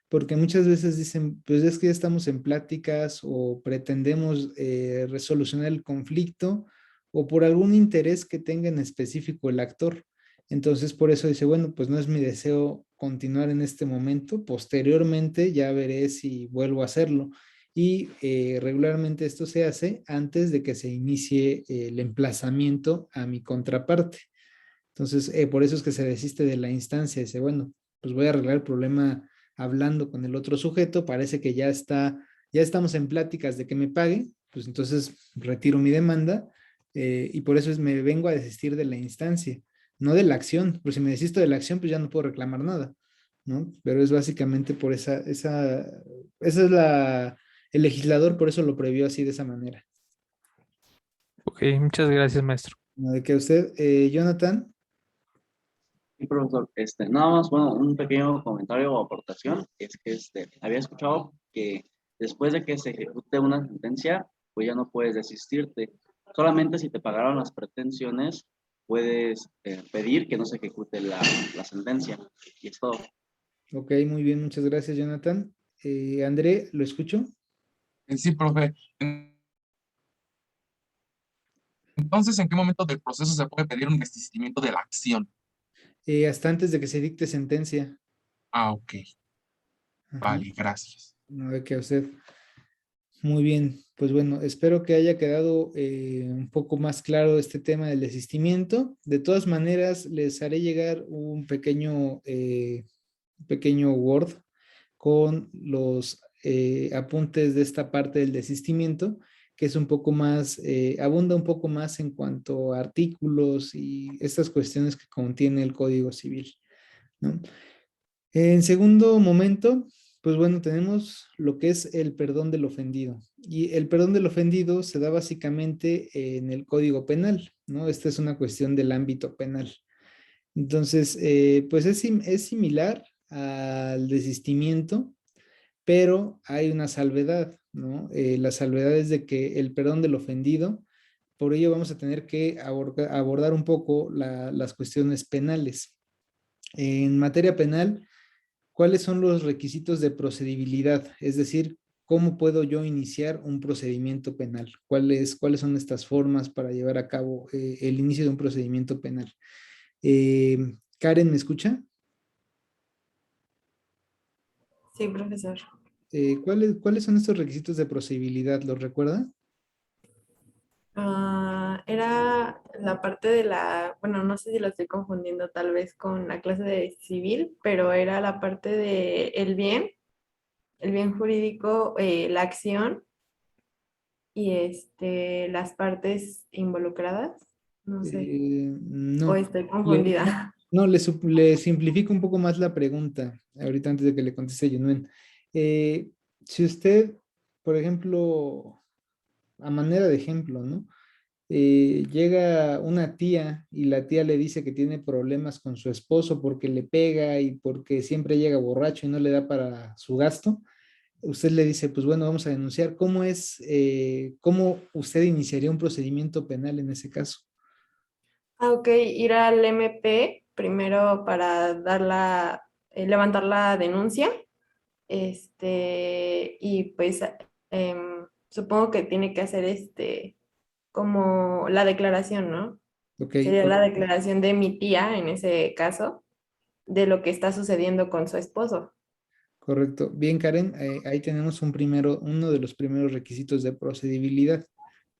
porque muchas veces dicen, pues es que ya estamos en pláticas o pretendemos resolucionar el conflicto o por algún interés que tenga en específico el actor. Entonces, por eso dice, bueno, pues no es mi deseo continuar en este momento, posteriormente ya veré si vuelvo a hacerlo y regularmente esto se hace antes de que se inicie el emplazamiento a mi contraparte. Entonces, por eso es que se desiste de la instancia, dice, bueno, pues voy a arreglar el problema hablando con el otro sujeto, parece que ya estamos en pláticas de que me pague, pues entonces retiro mi demanda y por eso me vengo a desistir de la instancia, no de la acción, porque si me desisto de la acción, pues ya no puedo reclamar nada, ¿no? Pero es básicamente por esa es el legislador por eso lo previó así de esa manera. Ok, muchas gracias, maestro. ¿No? De que usted, Jonathan. Sí, profesor, nada más, bueno, un pequeño comentario o aportación, es que había escuchado que Después de que se ejecute una sentencia, pues ya no puedes desistirte. Solamente si te pagaron las pretensiones, puedes pedir que no se ejecute la sentencia. Y es todo. Ok, muy bien, muchas gracias, Jonathan. André, ¿lo escucho? Sí, profe. Entonces, ¿en qué momento del proceso se puede pedir un desistimiento de la acción? Hasta antes de que se dicte sentencia. Ah, ok. Ajá. Vale, gracias. No, de que a usted. Muy bien, pues bueno, espero que haya quedado un poco más claro este tema del desistimiento. De todas maneras, les haré llegar un pequeño Word con los apuntes de esta parte del desistimiento, que es un poco más, abunda un poco más en cuanto a artículos y estas cuestiones que contiene el Código Civil, ¿no? En segundo momento, pues bueno, tenemos lo que es el perdón del ofendido. Y el perdón del ofendido se da básicamente en el Código Penal, ¿no? Esta es una cuestión del ámbito penal. Entonces, pues es similar al desistimiento, pero hay una salvedad, ¿no? La salvedad es de que el perdón del ofendido, por ello vamos a tener que abordar un poco las cuestiones penales. En materia penal, ¿cuáles son los requisitos de procedibilidad? Es decir, ¿cómo puedo yo iniciar un procedimiento penal? ¿Cuáles son estas formas para llevar a cabo el inicio de un procedimiento penal? Karen, ¿me escucha? Sí, profesor. ¿Cuáles son estos requisitos de procedibilidad? ¿Los recuerda? Era la parte de bueno, no sé si lo estoy confundiendo tal vez con la clase de civil, pero era la parte de el bien jurídico, la acción y las partes involucradas. No sé, o No. estoy confundida. Le simplifico un poco más la pregunta, ahorita antes de que le conteste Yunuen. Si usted, por ejemplo, a manera de ejemplo, ¿no? Llega una tía y la tía le dice que tiene problemas con su esposo porque le pega y porque siempre llega borracho y no le da para su gasto. Usted le dice, pues bueno, vamos a denunciar. ¿Cómo usted iniciaría un procedimiento penal en ese caso? Ok, ir al MP primero para levantar la denuncia. Y pues supongo que tiene que hacer como la declaración, ¿no? Ok, Sería la declaración de mi tía en ese caso, de lo que está sucediendo con su esposo. correcto. Bien, Karen, ahí tenemos uno de los primeros requisitos de procedibilidad,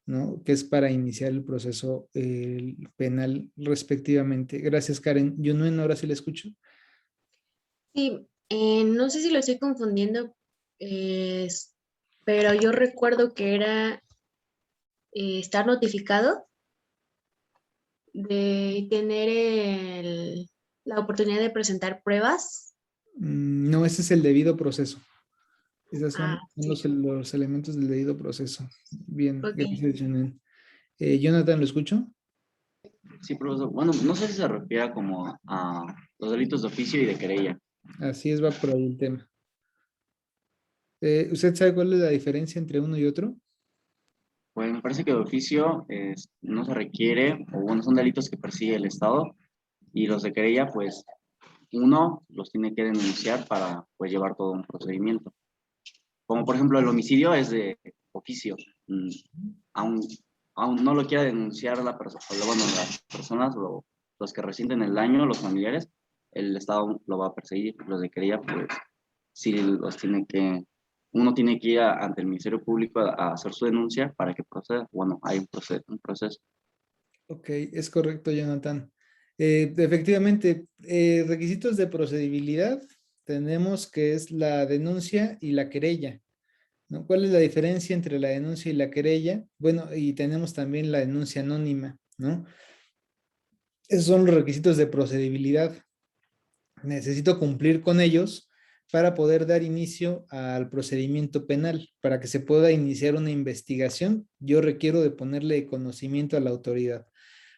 ¿no? Que es para iniciar el proceso penal respectivamente. Gracias, Karen. Yunuen, ahora sí le escucho. Sí, no sé si lo estoy confundiendo, pero yo recuerdo que era estar notificado de tener la oportunidad de presentar pruebas. No, ese es el debido proceso. Esos son Sí. los elementos del debido proceso. Bien, Ok. gracias, Yunuen. Jonathan, ¿lo escucho? Sí, profesor. Bueno, no sé si se refiere como a los delitos de oficio y de querella. Así es, va por ahí el tema. ¿Usted sabe cuál es la diferencia entre uno y otro? Pues me parece que de oficio no se requiere, o bueno, son delitos que persigue el Estado, y los de querella, pues uno los tiene que denunciar para pues llevar todo un procedimiento. Como por ejemplo el homicidio es de oficio. Aún, aún no lo quiera denunciar la persona, bueno, las personas, los que resienten el daño, los familiares, el Estado lo va a perseguir. Los de querella, pues sí los tiene que, uno tiene que ir ante el Ministerio Público a hacer su denuncia para que proceda. Bueno, hay un proceso. Ok, es correcto, Jonathan. Efectivamente, requisitos de procedibilidad tenemos que es la denuncia y la querella, ¿no? ¿Cuál es la diferencia entre la denuncia y la querella? Bueno, y tenemos también la denuncia anónima, ¿no? Esos son los requisitos de procedibilidad. Necesito cumplir con ellos para poder dar inicio al procedimiento penal. Para que se pueda iniciar una investigación, yo requiero de ponerle conocimiento a la autoridad.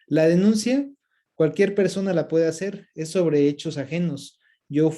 La denuncia, cualquier persona la puede hacer, es sobre hechos ajenos. Yo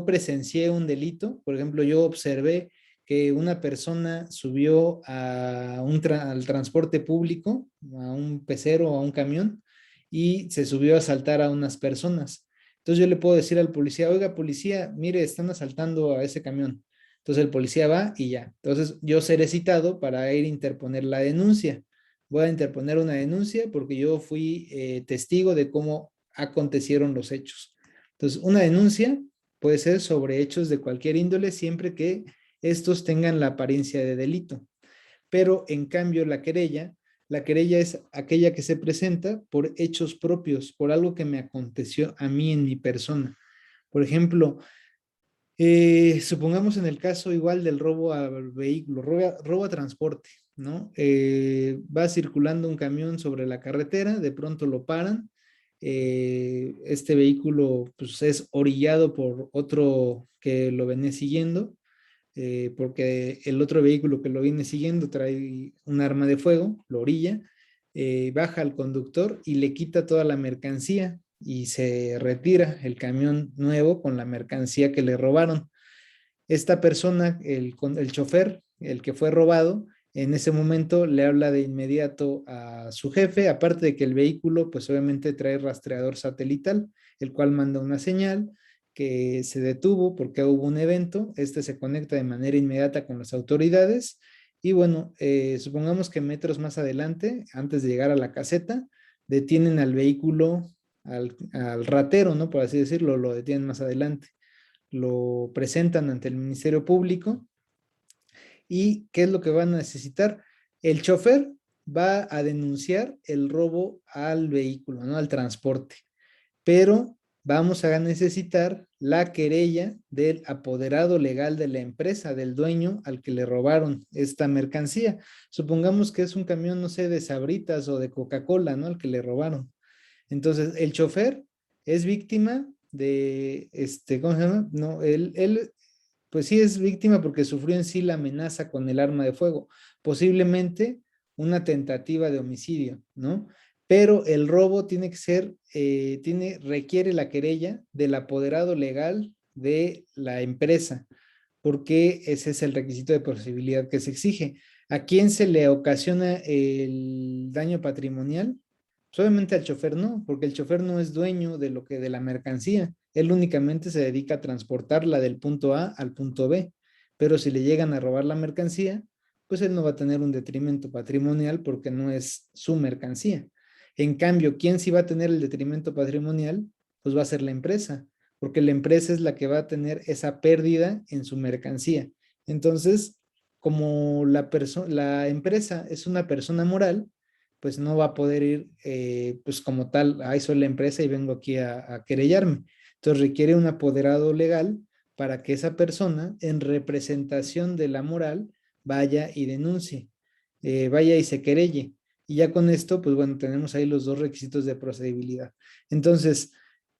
presencié un delito, por ejemplo, yo observé que una persona subió al transporte público, a un pecero o a un camión, y se subió a asaltar a unas personas. Entonces yo le puedo decir al policía, oiga, policía, mire, están asaltando a ese camión. Entonces el policía va y ya. Entonces yo seré citado para ir a interponer la denuncia. Voy a interponer una denuncia porque yo fui testigo de cómo acontecieron los hechos. Entonces, una denuncia puede ser sobre hechos de cualquier índole siempre que estos tengan la apariencia de delito. Pero en cambio la querella es aquella que se presenta por hechos propios, por algo que me aconteció a mí en mi persona. Por ejemplo, supongamos en el caso igual del robo al vehículo, robo a transporte, ¿no? Va circulando un camión sobre la carretera, de pronto lo paran, este vehículo pues, es orillado por otro que lo venía siguiendo, porque el otro vehículo que lo viene siguiendo trae un arma de fuego, lo orilla, baja al conductor y le quita toda la mercancía y se retira el camión nuevo con la mercancía que le robaron. Esta persona, el chofer, el que fue robado, en ese momento le habla de inmediato a su jefe, aparte de que el vehículo pues obviamente trae rastreador satelital, el cual manda una señal que se detuvo porque hubo un evento, este se conecta de manera inmediata con las autoridades y bueno, supongamos que metros más adelante, antes de llegar a la caseta, detienen al vehículo, al ratero, ¿no? Por así decirlo, lo detienen más adelante, lo presentan ante el Ministerio Público. ¿Y qué es lo que van a necesitar? El chofer va a denunciar el robo al vehículo, ¿no? Al transporte. Pero vamos a necesitar la querella del apoderado legal de la empresa, del dueño al que le robaron esta mercancía. Supongamos que es un camión, no sé, de Sabritas o de Coca-Cola, ¿no? Al que le robaron. Entonces, el chofer es víctima de, ¿cómo se llama? No, él pues sí es víctima porque sufrió en sí la amenaza con el arma de fuego, posiblemente una tentativa de homicidio, ¿no? Pero el robo tiene que ser, requiere la querella del apoderado legal de la empresa, porque ese es el requisito de posibilidad que se exige. ¿A quién se le ocasiona el daño patrimonial? Pues obviamente al chofer no, porque el chofer no es dueño de la mercancía. Él únicamente se dedica a transportarla del punto A al punto B. Pero si le llegan a robar la mercancía, pues él no va a tener un detrimento patrimonial porque no es su mercancía. En cambio, ¿quién sí va a tener el detrimento patrimonial? Pues va a ser la empresa, porque la empresa es la que va a tener esa pérdida en su mercancía. Entonces, como la empresa es una persona moral, pues no va a poder ir, pues como tal, ahí soy la empresa y vengo aquí a querellarme. Entonces requiere un apoderado legal para que esa persona, en representación de la moral, vaya y denuncie, vaya y se querelle. Y ya con esto, pues bueno, tenemos ahí los dos requisitos de procedibilidad. Entonces,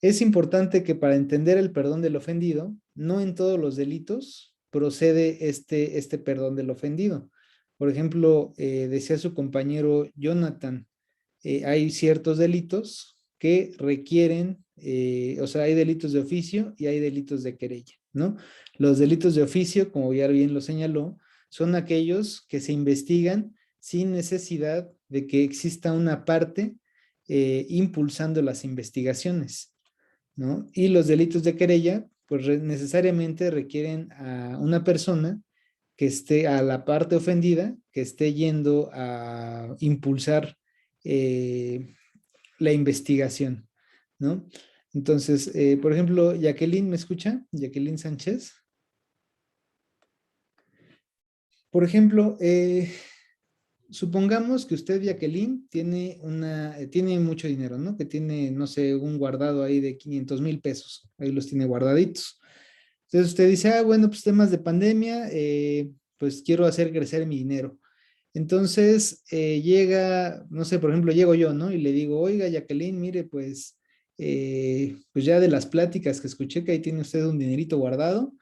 es importante que para entender el perdón del ofendido, no en todos los delitos procede este perdón del ofendido. Por ejemplo, decía su compañero Jonathan, hay ciertos delitos que requieren, o sea, hay delitos de oficio y hay delitos de querella, ¿no? Los delitos de oficio, como ya bien lo señaló, son aquellos que se investigan sin necesidad de que exista una parte impulsando las investigaciones, ¿no? Y los delitos de querella, pues necesariamente requieren a una persona que esté a la parte ofendida, que esté yendo a impulsar la investigación, ¿no? Entonces, por ejemplo, Jacqueline, ¿me escucha? Jacqueline Sánchez. Por ejemplo, supongamos que usted, Jacqueline, tiene mucho dinero, ¿no? Que tiene, no sé, un guardado ahí de 500,000 pesos. Ahí los tiene guardaditos. Entonces usted dice, bueno, pues temas de pandemia, pues quiero hacer crecer mi dinero. Entonces llega, no sé, por ejemplo, llego yo, ¿no? Y le digo, oiga, Jacqueline, mire, pues ya de las pláticas que escuché que ahí tiene usted un dinerito guardado,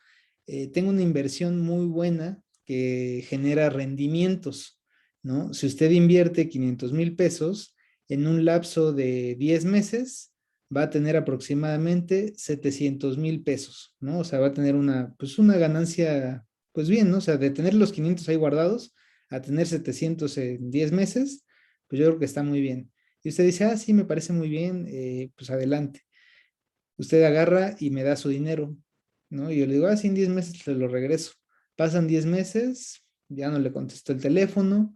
tengo una inversión muy buena que genera rendimientos, ¿no? Si usted invierte 500,000 pesos en un lapso de 10 meses, va a tener aproximadamente 700,000 pesos, ¿no? O sea, va a tener pues una ganancia pues bien, ¿no? O sea, de tener los 500 ahí guardados a tener 700 en 10 meses, pues yo creo que está muy bien. Y usted dice, ah, sí, me parece muy bien, pues adelante. Usted agarra y me da su dinero, ¿no? Y yo le digo, ah, sí, en 10 meses te lo regreso. Pasan 10 meses, ya no le contesto el teléfono,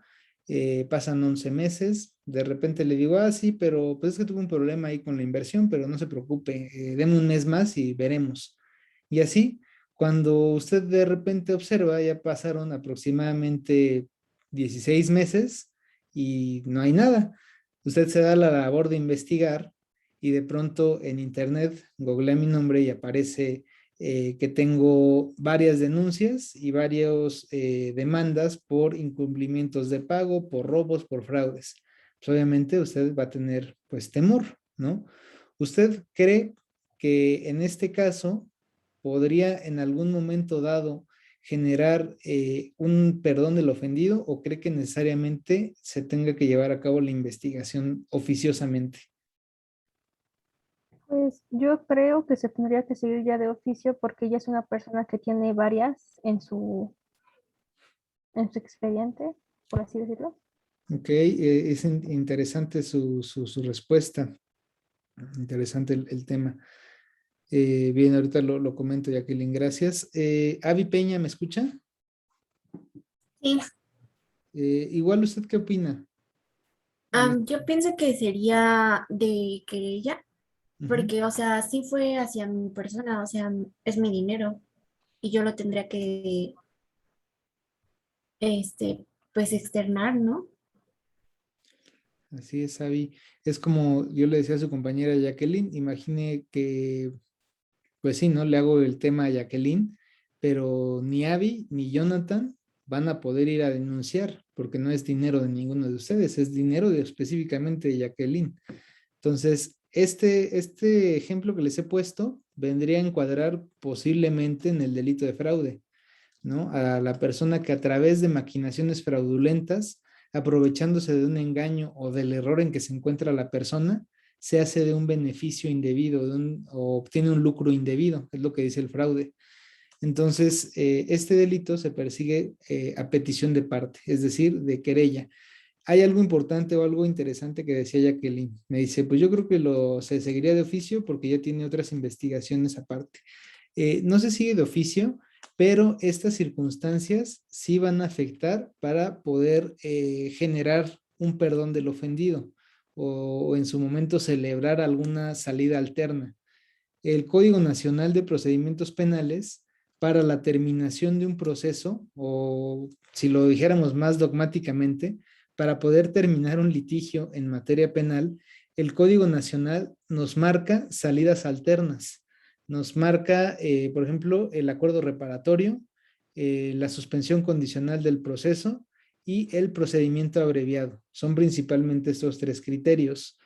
pasan 11 meses, de repente le digo, ah, sí, pero pues es que tuve un problema ahí con la inversión, pero no se preocupe, deme un mes más y veremos. Y así, cuando usted de repente observa, ya pasaron aproximadamente 16 meses y no hay nada. Usted se da la labor de investigar y de pronto en internet googlea mi nombre y aparece que tengo varias denuncias y varias demandas por incumplimientos de pago, por robos, por fraudes. Pues obviamente usted va a tener pues temor, ¿no? ¿Usted cree que en este caso podría en algún momento dado generar un perdón del ofendido o cree que necesariamente se tenga que llevar a cabo la investigación oficiosamente? Pues yo creo que se tendría que seguir ya de oficio porque ella es una persona que tiene varias en su expediente, por así decirlo. Ok, es interesante su respuesta, interesante el tema. Bien, ahorita lo comento, Jacqueline, gracias. Avi Peña, ¿me escucha? Sí, Igual, ¿usted qué opina? yo pienso que sería de querella, Ujú. porque, o sea, sí fue hacia mi persona, o sea, es mi dinero y yo lo tendría que, este, pues externar, ¿no? Así es, Avi. Es como yo le decía a su compañera Jacqueline, imagine que, pues sí, ¿no? Le hago el tema a Jacqueline, pero ni Avi ni Jonathan van a poder ir a denunciar porque no es dinero de ninguno de ustedes, es dinero de, específicamente de Jacqueline. Entonces, este ejemplo que les he puesto vendría a encuadrar posiblemente en el delito de fraude, ¿no? A la persona que a través de maquinaciones fraudulentas, aprovechándose de un engaño o del error en que se encuentra la persona, se hace de un beneficio indebido o obtiene un lucro indebido, es lo que dice el fraude. Entonces, este delito se persigue a petición de parte, es decir, de querella. Hay algo importante o algo interesante que decía Jacqueline. Me dice, pues yo creo que se seguiría de oficio porque ya tiene otras investigaciones aparte. No se sigue de oficio, pero estas circunstancias sí van a afectar para poder generar un perdón del ofendido o en su momento celebrar alguna salida alterna. El Código Nacional de Procedimientos Penales para la terminación de un proceso, o si lo dijéramos más dogmáticamente, para poder terminar un litigio en materia penal, el Código Nacional nos marca salidas alternas. Nos marca, por ejemplo, el acuerdo reparatorio, la suspensión condicional del proceso y el procedimiento abreviado. Son principalmente estos tres criterios.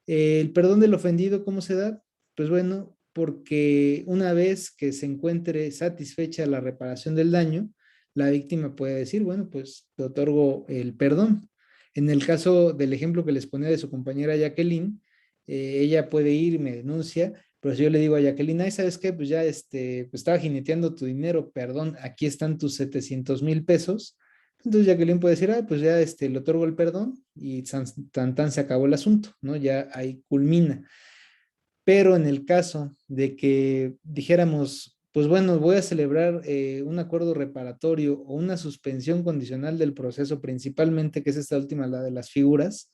El perdón del ofendido, ¿cómo se da? Pues bueno, porque una vez que se encuentre satisfecha la reparación del daño, la víctima puede decir, bueno, pues te otorgo el perdón. En el caso del ejemplo que les ponía de su compañera Jacqueline, ella puede ir y me denuncia, pero si yo le digo a Jacqueline, ay, ¿sabes qué? Pues ya pues estaba jineteando tu dinero, perdón, aquí están tus 700,000 pesos. Entonces Jacqueline puede decir, ah, pues ya le otorgo el perdón y tan se acabó el asunto, ¿no? Ya ahí culmina. Pero en el caso de que dijéramos, pues bueno, voy a celebrar un acuerdo reparatorio o una suspensión condicional del proceso, principalmente, que es esta última, la de las figuras,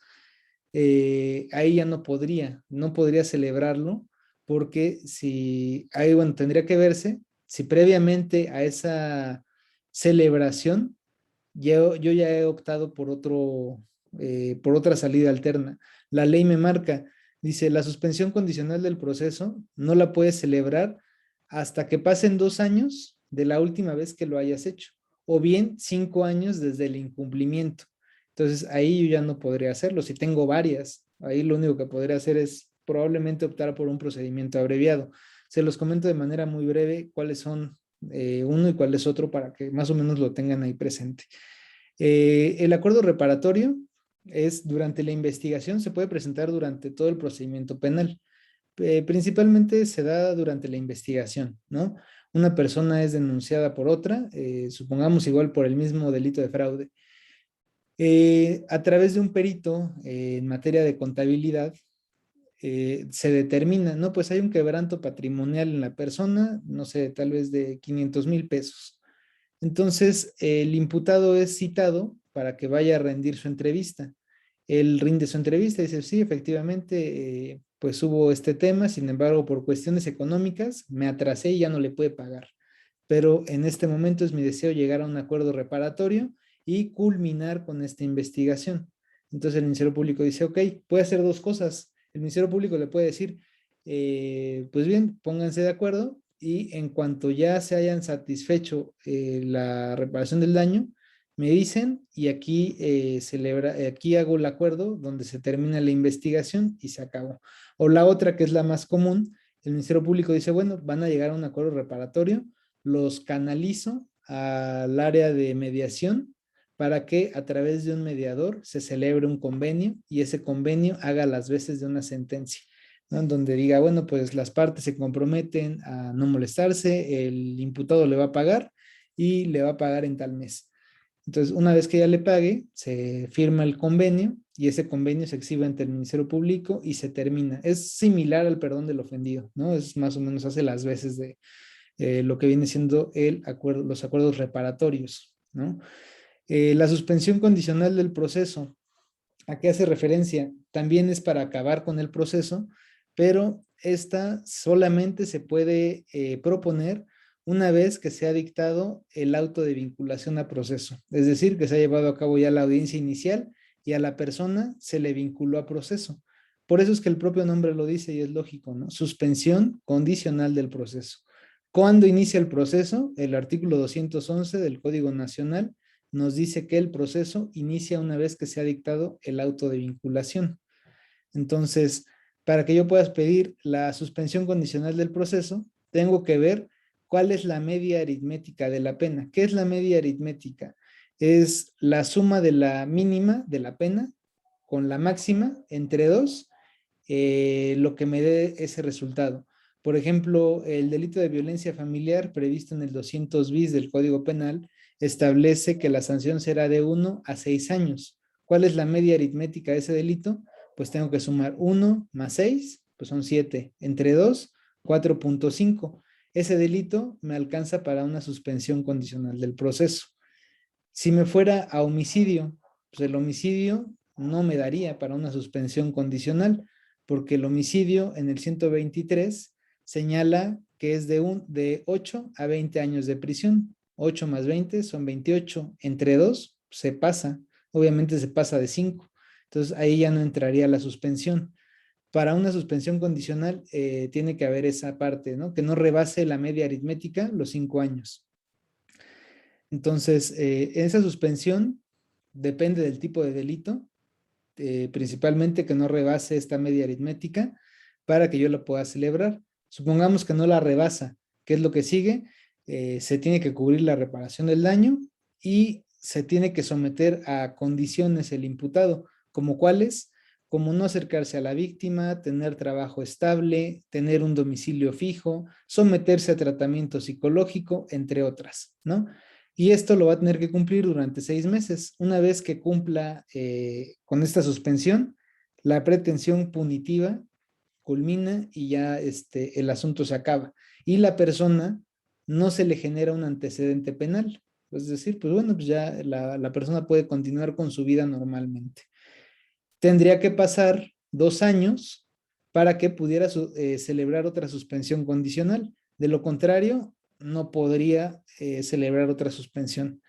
ahí ya no podría celebrarlo, porque si, ahí bueno, tendría que verse si previamente a esa celebración yo ya he optado por otra salida alterna. La ley me marca, dice, la suspensión condicional del proceso no la puedes celebrar hasta que pasen 2 años de la última vez que lo hayas hecho, o bien 5 años desde el incumplimiento. Entonces ahí yo ya no podría hacerlo. Si tengo varias, ahí lo único que podría hacer es probablemente optar por un procedimiento abreviado. Se los comento de manera muy breve cuáles son uno y cuál es otro para que más o menos lo tengan ahí presente. El acuerdo reparatorio es durante la investigación, se puede presentar durante todo el procedimiento penal, Principalmente se da durante la investigación, ¿no? Una persona es denunciada por otra, supongamos igual por el mismo delito de fraude. A través de un perito en materia de contabilidad, se determina, ¿no? Pues hay un quebranto patrimonial en la persona, no sé, tal vez de 500,000 pesos. Entonces, el imputado es citado para que vaya a rendir su entrevista. Él rinde su entrevista y dice, sí, efectivamente, pues hubo este tema, sin embargo, por cuestiones económicas, me atrasé y ya no le puede pagar. Pero en este momento es mi deseo llegar a un acuerdo reparatorio y culminar con esta investigación. Entonces el Ministerio Público dice, ok, puede hacer dos cosas. El Ministerio Público le puede decir, pues bien, pónganse de acuerdo y en cuanto ya se hayan satisfecho la reparación del daño, me dicen y aquí, aquí hago el acuerdo donde se termina la investigación y se acabó. O la otra, que es la más común, el Ministerio Público dice, bueno, van a llegar a un acuerdo reparatorio, los canalizo al área de mediación para que a través de un mediador se celebre un convenio y ese convenio haga las veces de una sentencia, ¿no? Donde diga, bueno, pues las partes se comprometen a no molestarse, el imputado le va a pagar y le va a pagar en tal mes. Entonces, una vez que ya le pague, se firma el convenio y ese convenio se exhibe ante el Ministerio Público y se termina. Es similar al perdón del ofendido, ¿no? Es más o menos hace las veces de lo que viene siendo los acuerdos reparatorios, ¿no? La suspensión condicional del proceso, ¿a qué hace referencia? También es para acabar con el proceso, pero esta solamente se puede proponer una vez que se ha dictado el auto de vinculación a proceso. Es decir, que se ha llevado a cabo ya la audiencia inicial y a la persona se le vinculó a proceso. Por eso es que el propio nombre lo dice y es lógico, ¿no? Suspensión condicional del proceso. ¿Cuándo inicia el proceso? El artículo 211 del Código Nacional nos dice que el proceso inicia una vez que se ha dictado el auto de vinculación. Entonces, para que yo pueda pedir la suspensión condicional del proceso, tengo que ver cuál es la media aritmética de la pena. ¿Qué es la media aritmética? Es la suma de la mínima de la pena con la máxima entre dos, lo que me dé ese resultado. Por ejemplo, el delito de violencia familiar previsto en el 200 bis del Código Penal establece que la sanción será de 1 a 6 años. ¿Cuál es la media aritmética de ese delito? Pues tengo que sumar 1 más 6, pues son 7, entre 2, 4.5. Ese delito me alcanza para una suspensión condicional del proceso. Si me fuera a homicidio, pues el homicidio no me daría para una suspensión condicional, porque el homicidio en el 123 señala que es de 8 a 20 años de prisión. 8 más 20 son 28. Entre 2 se pasa, obviamente se pasa de 5. Entonces ahí ya no entraría la suspensión. Para una suspensión condicional tiene que haber esa parte, ¿no? Que no rebase la media aritmética los 5 años. Entonces, esa suspensión depende del tipo de delito, principalmente que no rebase esta media aritmética para que yo la pueda celebrar. Supongamos que no la rebasa. ¿Qué es lo que sigue? Se tiene que cubrir la reparación del daño y se tiene que someter a condiciones el imputado, como cuáles, como no acercarse a la víctima, tener trabajo estable, tener un domicilio fijo, someterse a tratamiento psicológico, entre otras, ¿no? Y esto lo va a tener que cumplir durante 6 meses. Una vez que cumpla con esta suspensión, la pretensión punitiva culmina y ya el asunto se acaba. Y la persona no se le genera un antecedente penal. Es decir, pues bueno, pues ya la persona puede continuar con su vida normalmente. Tendría que pasar 2 años para que pudiera celebrar otra suspensión condicional. De lo contrario, no podría celebrar otra suspensión.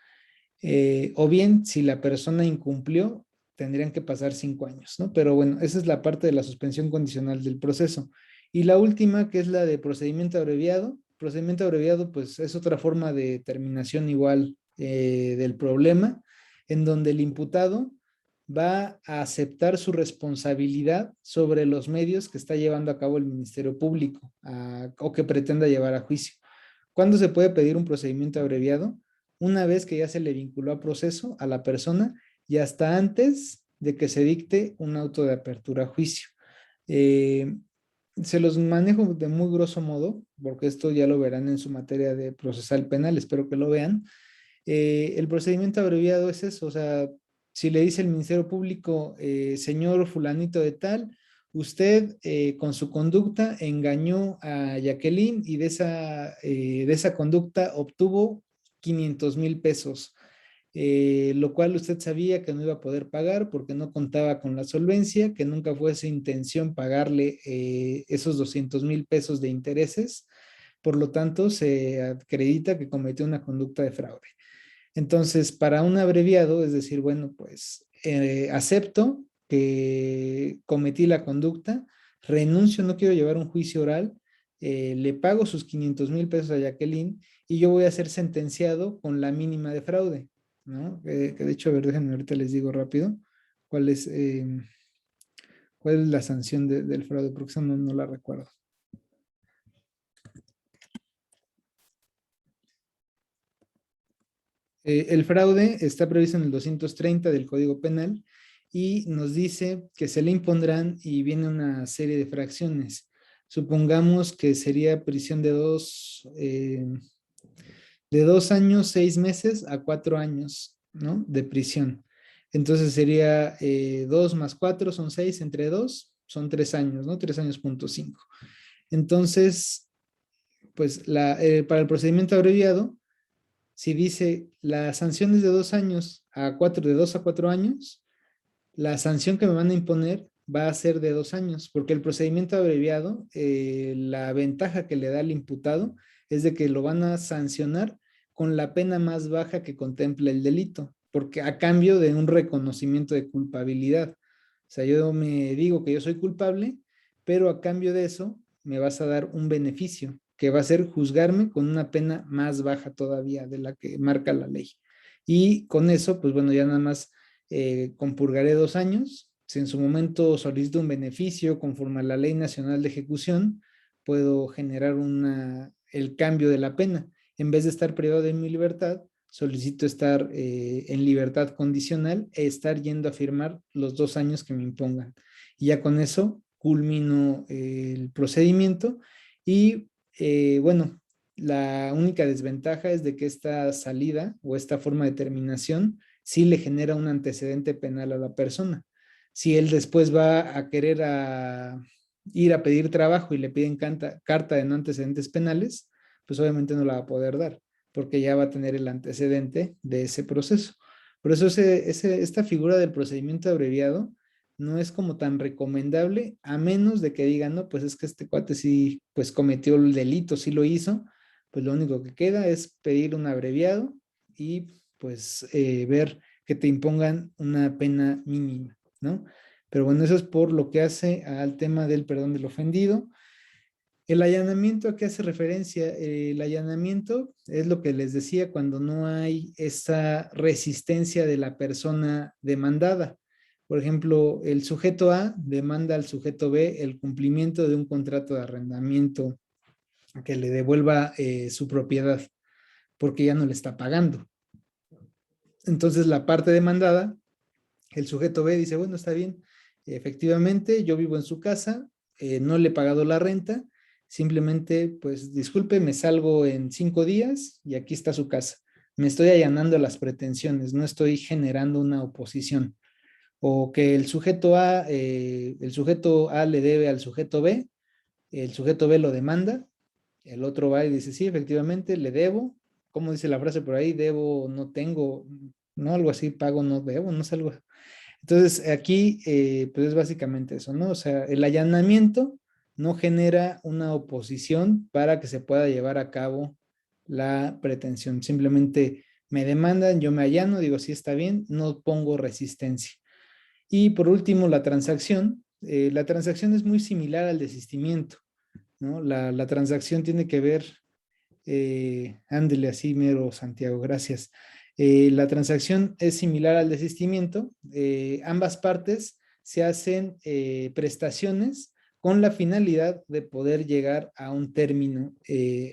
O bien, si la persona incumplió, tendrían que pasar 5 años, ¿no? Pero bueno, esa es la parte de la suspensión condicional del proceso. Y la última, que es la de procedimiento abreviado. Procedimiento abreviado, pues es otra forma de terminación igual del problema, en donde el imputado va a aceptar su responsabilidad sobre los medios que está llevando a cabo el Ministerio Público o que pretenda llevar a juicio. ¿Cuándo se puede pedir un procedimiento abreviado? Una vez que ya se le vinculó a proceso a la persona y hasta antes de que se dicte un auto de apertura a juicio. Se los manejo de muy grosso modo, porque esto ya lo verán en su materia de procesal penal, espero que lo vean. El procedimiento abreviado es eso, o sea, si le dice el Ministerio Público, señor fulanito de tal, usted con su conducta engañó a Jacqueline y de esa conducta obtuvo 500,000 pesos. Lo cual usted sabía que no iba a poder pagar porque no contaba con la solvencia, que nunca fue su intención pagarle esos 200,000 pesos de intereses, por lo tanto se acredita que cometió una conducta de fraude. Entonces, para un abreviado, es decir, bueno, pues acepto que cometí la conducta, renuncio, no quiero llevar un juicio oral, le pago sus 500,000 pesos a Jacqueline y yo voy a ser sentenciado con la mínima de fraude, ¿no? Que de hecho, a ver, déjenme ahorita les digo rápido cuál es la sanción del fraude, porque esa no la recuerdo. El fraude está previsto en el 230 del Código Penal y nos dice que se le impondrán y viene una serie de fracciones. Supongamos que sería prisión de 2 años, 6 meses a 4 años, ¿no? De prisión. Entonces sería 2 más 4 son 6, entre 2 son 3 años, ¿no? 3 años punto 5. Entonces, pues para el procedimiento abreviado, si dice la sanción es de 2 años a 4, de 2 a 4 años, la sanción que me van a imponer va a ser de 2 años, porque el procedimiento abreviado, la ventaja que le da al imputado es de que lo van a sancionar con la pena más baja que contempla el delito, porque a cambio de un reconocimiento de culpabilidad. O sea, yo me digo que yo soy culpable, pero a cambio de eso me vas a dar un beneficio, que va a ser juzgarme con una pena más baja todavía de la que marca la ley. Y con eso, pues bueno, ya nada más compurgaré 2 años. Si en su momento solicito un beneficio conforme a la Ley Nacional de Ejecución, puedo generar el cambio de la pena. En vez de estar privado de mi libertad, solicito estar en libertad condicional e estar yendo a firmar los 2 años que me impongan. Y ya con eso culmino el procedimiento y bueno, la única desventaja es de que esta salida o esta forma de terminación sí le genera un antecedente penal a la persona. Si él después va a querer ir a pedir trabajo y le piden carta de no antecedentes penales, pues obviamente no la va a poder dar, porque ya va a tener el antecedente de ese proceso. Por eso esta figura del procedimiento abreviado no es como tan recomendable, a menos de que digan, no, pues es que este cuate sí, pues cometió el delito, sí lo hizo, pues lo único que queda es pedir un abreviado y pues ver que te impongan una pena mínima, ¿no? Pero bueno, eso es por lo que hace al tema del perdón del ofendido. El allanamiento, ¿a qué hace referencia? El allanamiento es lo que les decía cuando no hay esa resistencia de la persona demandada. Por ejemplo, el sujeto A demanda al sujeto B el cumplimiento de un contrato de arrendamiento que le devuelva su propiedad, porque ya no le está pagando. Entonces la parte demandada, el sujeto B dice, bueno, está bien, efectivamente yo vivo en su casa, no le he pagado la renta, simplemente pues disculpe, me salgo en 5 días y aquí está su casa. Me estoy allanando las pretensiones, no estoy generando una oposición. O que el sujeto A le debe al sujeto B, el sujeto B lo demanda, el otro va y dice, sí, efectivamente, le debo. ¿Cómo dice la frase por ahí? Debo, no tengo, ¿no? Algo así, pago, no debo, no es algo. Entonces, aquí, pues es básicamente eso, ¿no? O sea, el allanamiento no genera una oposición para que se pueda llevar a cabo la pretensión. Simplemente me demandan, yo me allano, digo, sí, está bien, no pongo resistencia. Y por último, la transacción. La transacción es muy similar al desistimiento, ¿no? La transacción tiene que ver, ándele así mero Santiago, gracias. La transacción es similar al desistimiento. Ambas partes se hacen prestaciones con la finalidad de poder llegar a un término,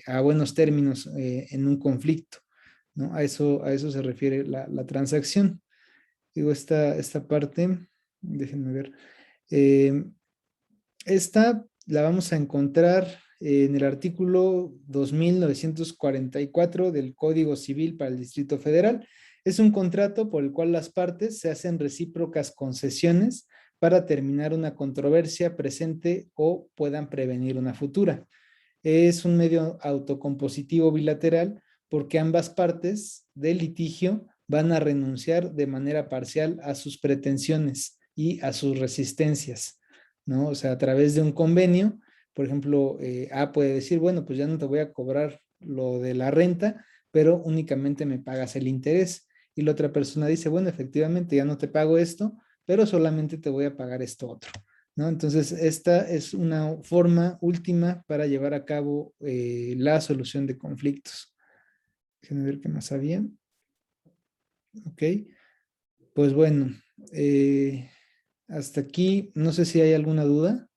a buenos términos en un conflicto, ¿no? A eso se refiere la transacción. Digo, esta parte, déjenme ver. Esta la vamos a encontrar en el artículo 2944 del Código Civil para el Distrito Federal. Es un contrato por el cual las partes se hacen recíprocas concesiones para terminar una controversia presente o puedan prevenir una futura. Es un medio autocompositivo bilateral porque ambas partes del litigio van a renunciar de manera parcial a sus pretensiones y a sus resistencias, ¿no? O sea, a través de un convenio, por ejemplo, A puede decir, bueno, pues ya no te voy a cobrar lo de la renta, pero únicamente me pagas el interés. Y la otra persona dice, bueno, efectivamente ya no te pago esto, pero solamente te voy a pagar esto otro, ¿no? Entonces, esta es una forma última para llevar a cabo la solución de conflictos. Déjenme ver qué más había. Ok. Pues bueno, hasta aquí, no sé si hay alguna duda.